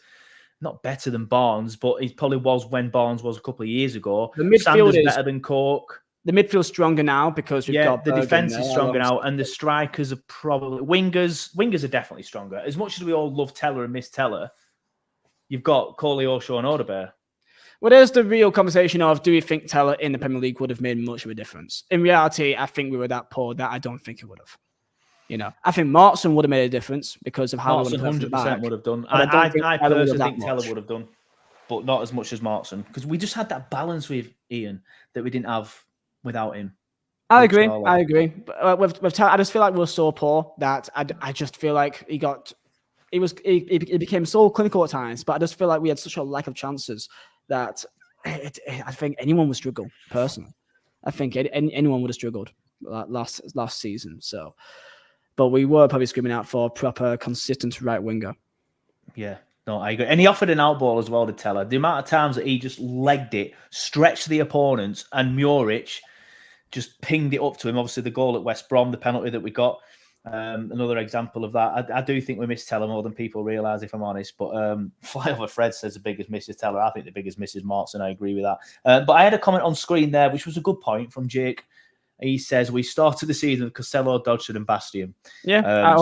not better than Barnes, but he probably was when Barnes was a couple of years ago. The midfield is better than Cork. The midfield's stronger now because we've got the defence is stronger now, and the strikers are probably wingers. Wingers are definitely stronger. As much as we all love Teller and miss Teller, you've got Coley, Oshaw, and Odebear. Well, there's the real conversation of, do we think Teller in the Premier League would have made much of a difference? In reality, I think we were that poor that I don't think it would have. I think Martson would have made a difference because of how Martson 100% would have done. I personally think Teller would have done, but not as much as Martson, because we just had that balance with Ian that we didn't have without him. I agree. But with Teller, I just feel like we're so poor that I just feel like he became so clinical at times, but I just feel like we had such a lack of chances that I think anyone would struggle, personally. I think anyone would have struggled last season. So, but we were probably screaming out for a proper, consistent right winger. Yeah, no, I agree. And he offered an outball as well to Teller. The amount of times that he just legged it, stretched the opponents, and Muric just pinged it up to him. Obviously, the goal at West Brom, the penalty that we got, another example of that. I do think we miss Teller more than people realise, if I'm honest. But Flyover Fred says the biggest miss is Teller. I think the biggest miss is Martson. I agree with that. But I had a comment on screen there, which was a good point from Jake. He says, we started the season with Costello, Dodgson and Bastion. Yeah,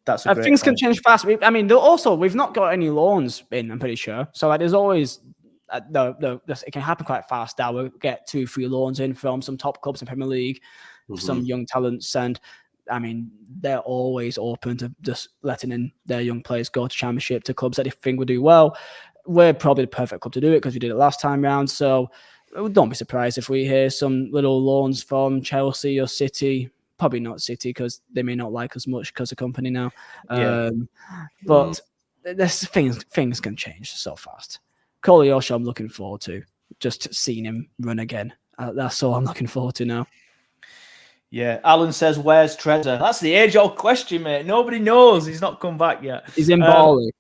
that's a great things point. Can change fast. We've not got any loans in, I'm pretty sure. So there's always it can happen quite fast now. We'll get 2-3 loans in from some top clubs in Premier League, some young talents, and I mean, they're always open to just letting in their young players go to Championship, to clubs that they think will do well. We're probably the perfect club to do it because we did it last time round. So don't be surprised if we hear some little loans from Chelsea or City. Probably not City because they may not like us much because of company now. But there's things can change so fast. Koleosho, I'm looking forward to just seeing him run again. That's all I'm looking forward to now. Yeah, Alan says, where's Trezor? That's the age-old question, mate. Nobody knows. He's not come back yet. He's in Burnley.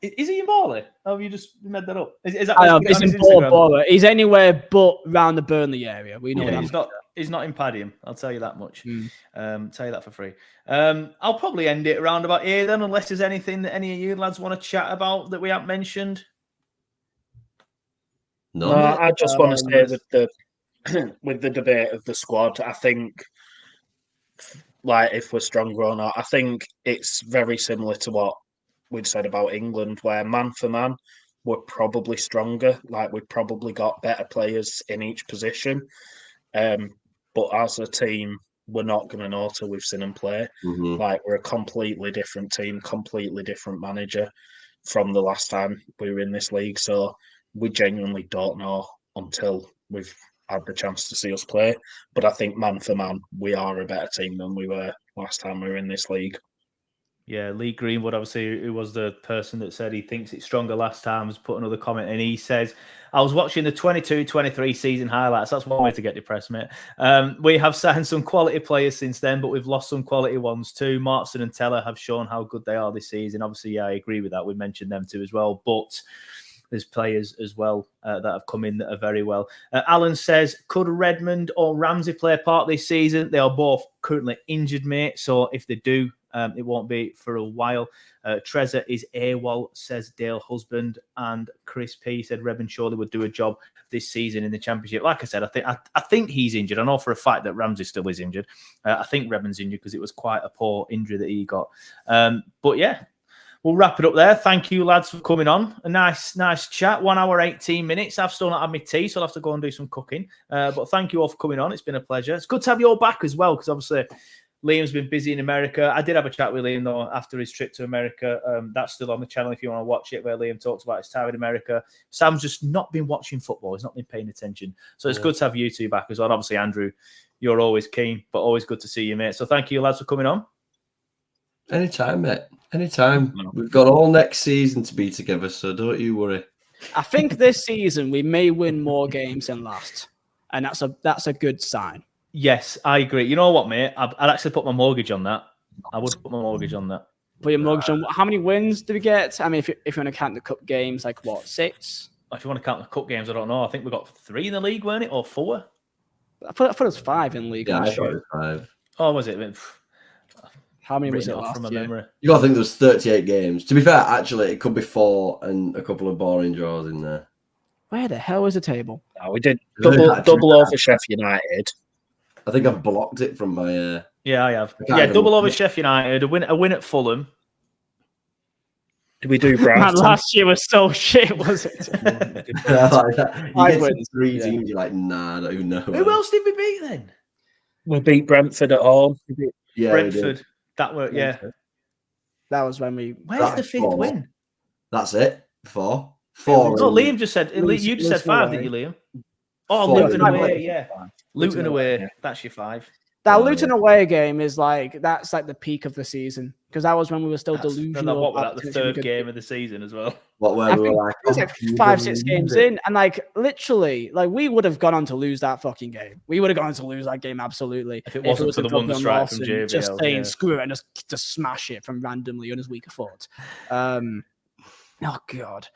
Is he in Burnley? Oh, have you just made that up? Is that, I know, he's in Burnley. He's anywhere but around the Burnley area. We know that. He's not in Padiham. I'll tell you that much. Tell you that for free. I'll probably end it around about here then, unless there's anything that any of you lads want to chat about that we haven't mentioned. No, I just want to say that with the debate of the squad, I think, like, if we're stronger or not, I think it's very similar to what we'd said about England, where man for man, we're probably stronger. Like, we've probably got better players in each position. But as a team, we're not going to know till we've seen them play. Like, we're a completely different team, completely different manager from the last time we were in this league. So we genuinely don't know until we've had the chance to see us play. But I think man for man, we are a better team than we were last time we were in this league. Yeah, Lee Greenwood, obviously, who was the person that said he thinks it's stronger last time, has put another comment, and he says, I was watching the 22-23 season highlights. That's one way to get depressed, mate. We have signed some quality players since then, but we've lost some quality ones too. Markson and Teller have shown how good they are this season. Obviously, yeah, I agree with that. We mentioned them too as well, but there's players as well that have come in that are very well. Alan says, could Redmond or Ramsey play a part this season? They are both currently injured, mate, so if they do, it won't be for a while. Trezor is AWOL, says Dale Husband, and Chris P said Redmond surely would do a job this season in the Championship. Like I said, I think he's injured. I know for a fact that Ramsey still is injured. I think Redmond's injured because it was quite a poor injury that he got. But yeah, we'll wrap it up there. Thank you, lads, for coming on. A nice chat. 1 hour, 18 minutes. I've still not had my tea, so I'll have to go and do some cooking. But thank you all for coming on. It's been a pleasure. It's good to have you all back as well, because obviously Liam's been busy in America. I did have a chat with Liam, though, after his trip to America. That's still on the channel if you want to watch it, where Liam talks about his time in America. Sam's just not been watching football. He's not been paying attention. So it's good to have you two back as well. And obviously, Andrew, you're always keen, but always good to see you, mate. So thank you, lads, for coming on. Anytime, mate. Anytime. We've got all next season to be together, so don't you worry. I think this season we may win more games than last, and that's a good sign. Yes, I agree. You know what, mate? I'd actually put my mortgage on that. I would put my mortgage on that. Put your mortgage on. How many wins do we get? I mean, if you want to count the cup games, like what, 6? If you want to count the cup games, I don't know. I think we got 3 in the league, weren't it, or 4? I thought it was 5 in the league. Yeah, I thought it was 5. Oh, was it? How many was it last from year? Memory? You got to think there was 38 games. To be fair, actually, it could be 4 and a couple of boring draws in there. Where the hell is the table? No, we did double over Sheffield United. I think I've blocked it from my... Yeah, I have. Yeah, double over Sheffield United, a win at Fulham. Did we do Brighton? Last year was so shit, was it? Like that. You get to 3 teams, you're like, nah, I don't even know. Who else did we beat then? We beat Brentford at home. Yeah, Brentford. That were, yeah. That was when we... Where's the 5th win? That's it. 4. 4. No, Liam just said... You just said 5, didn't you, Liam? Oh, Luton away, yeah. Luton away, that's your 5. That Luton away game is that's the peak of the season, because that was when we were still delusional. What was that, the 3rd game of the season as well? Where we were it was like 5-6 games in, and literally, we would have gone on to lose that fucking game. We would have gone on to lose that game absolutely. If it wasn't for the wonder strike from JBL, just saying screw it and just smash it from randomly on his weaker foot. Oh god.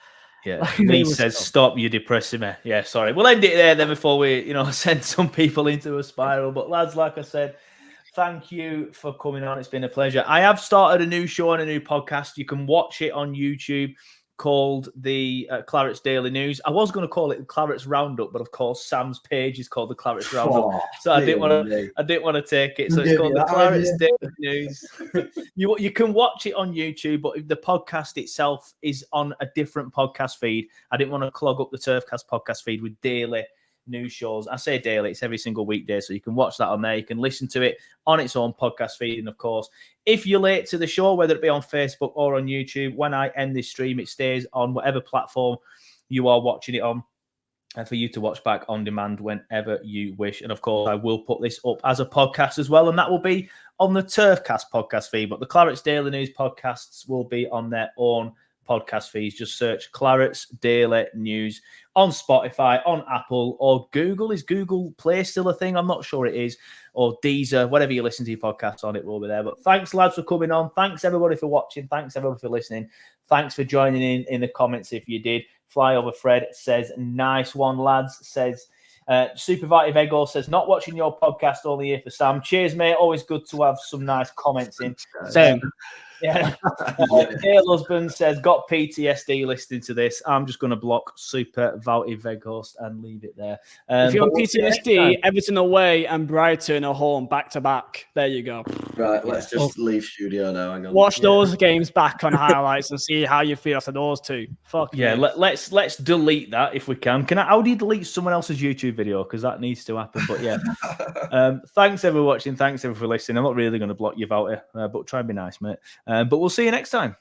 Yeah, Lee says, stop, you're depressing me. Yeah, sorry. We'll end it there then before we, send some people into a spiral. But lads, like I said, thank you for coming on. It's been a pleasure. I have started a new show and a new podcast. You can watch it on YouTube. called the Clarets Daily News. I was going to call it the Clarets Roundup, but of course Sam's page is called the Clarets Roundup, so I didn't want to take it. So it's called the Clarets Daily News. You can watch it on YouTube, but the podcast itself is on a different podcast feed. I didn't want to clog up the TurfCast podcast feed with daily news shows. I say daily, it's every single weekday, so you can watch that on there. You can listen to it on its own podcast feed. And of course, if you're late to the show, whether it be on Facebook or on YouTube, when I end this stream, it stays on whatever platform you are watching it on, and for you to watch back on demand whenever you wish. And of course, I will put this up as a podcast as well, and that will be on the TurfCast podcast feed. But the Clarets Daily News podcasts will be on their own podcast feeds. Just search Clarets Daily News on Spotify, on Apple, or Google. Is Google Play still a thing? I'm not sure it is. Or Deezer, whatever you listen to your podcast on, it will be there. But thanks, lads, for coming on. Thanks, everybody, for watching. Thanks, everybody, for listening. Thanks for joining in the comments if you did. Flyover Fred says, nice one, lads. Says, Supervitive Ego says, not watching your podcast, only here for Sam. Cheers, mate. Always good to have some nice comments in. Same. Yeah. Dale Husband says, got PTSD listening to this. I'm just going to block Super Vouty Veghost and leave it there. If you're on PTSD, Everton away and Brighton at home back to back. There you go. Right, let's just leave studio now. Hang on. Watch those games back on highlights and see how you feel after those two. Fuck yeah, let's delete that if we can. How do you delete someone else's YouTube video? Because that needs to happen. But yeah, thanks everyone for watching. Thanks everyone for listening. I'm not really going to block you out here, but try and be nice, mate. But we'll see you next time.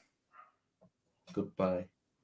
Goodbye.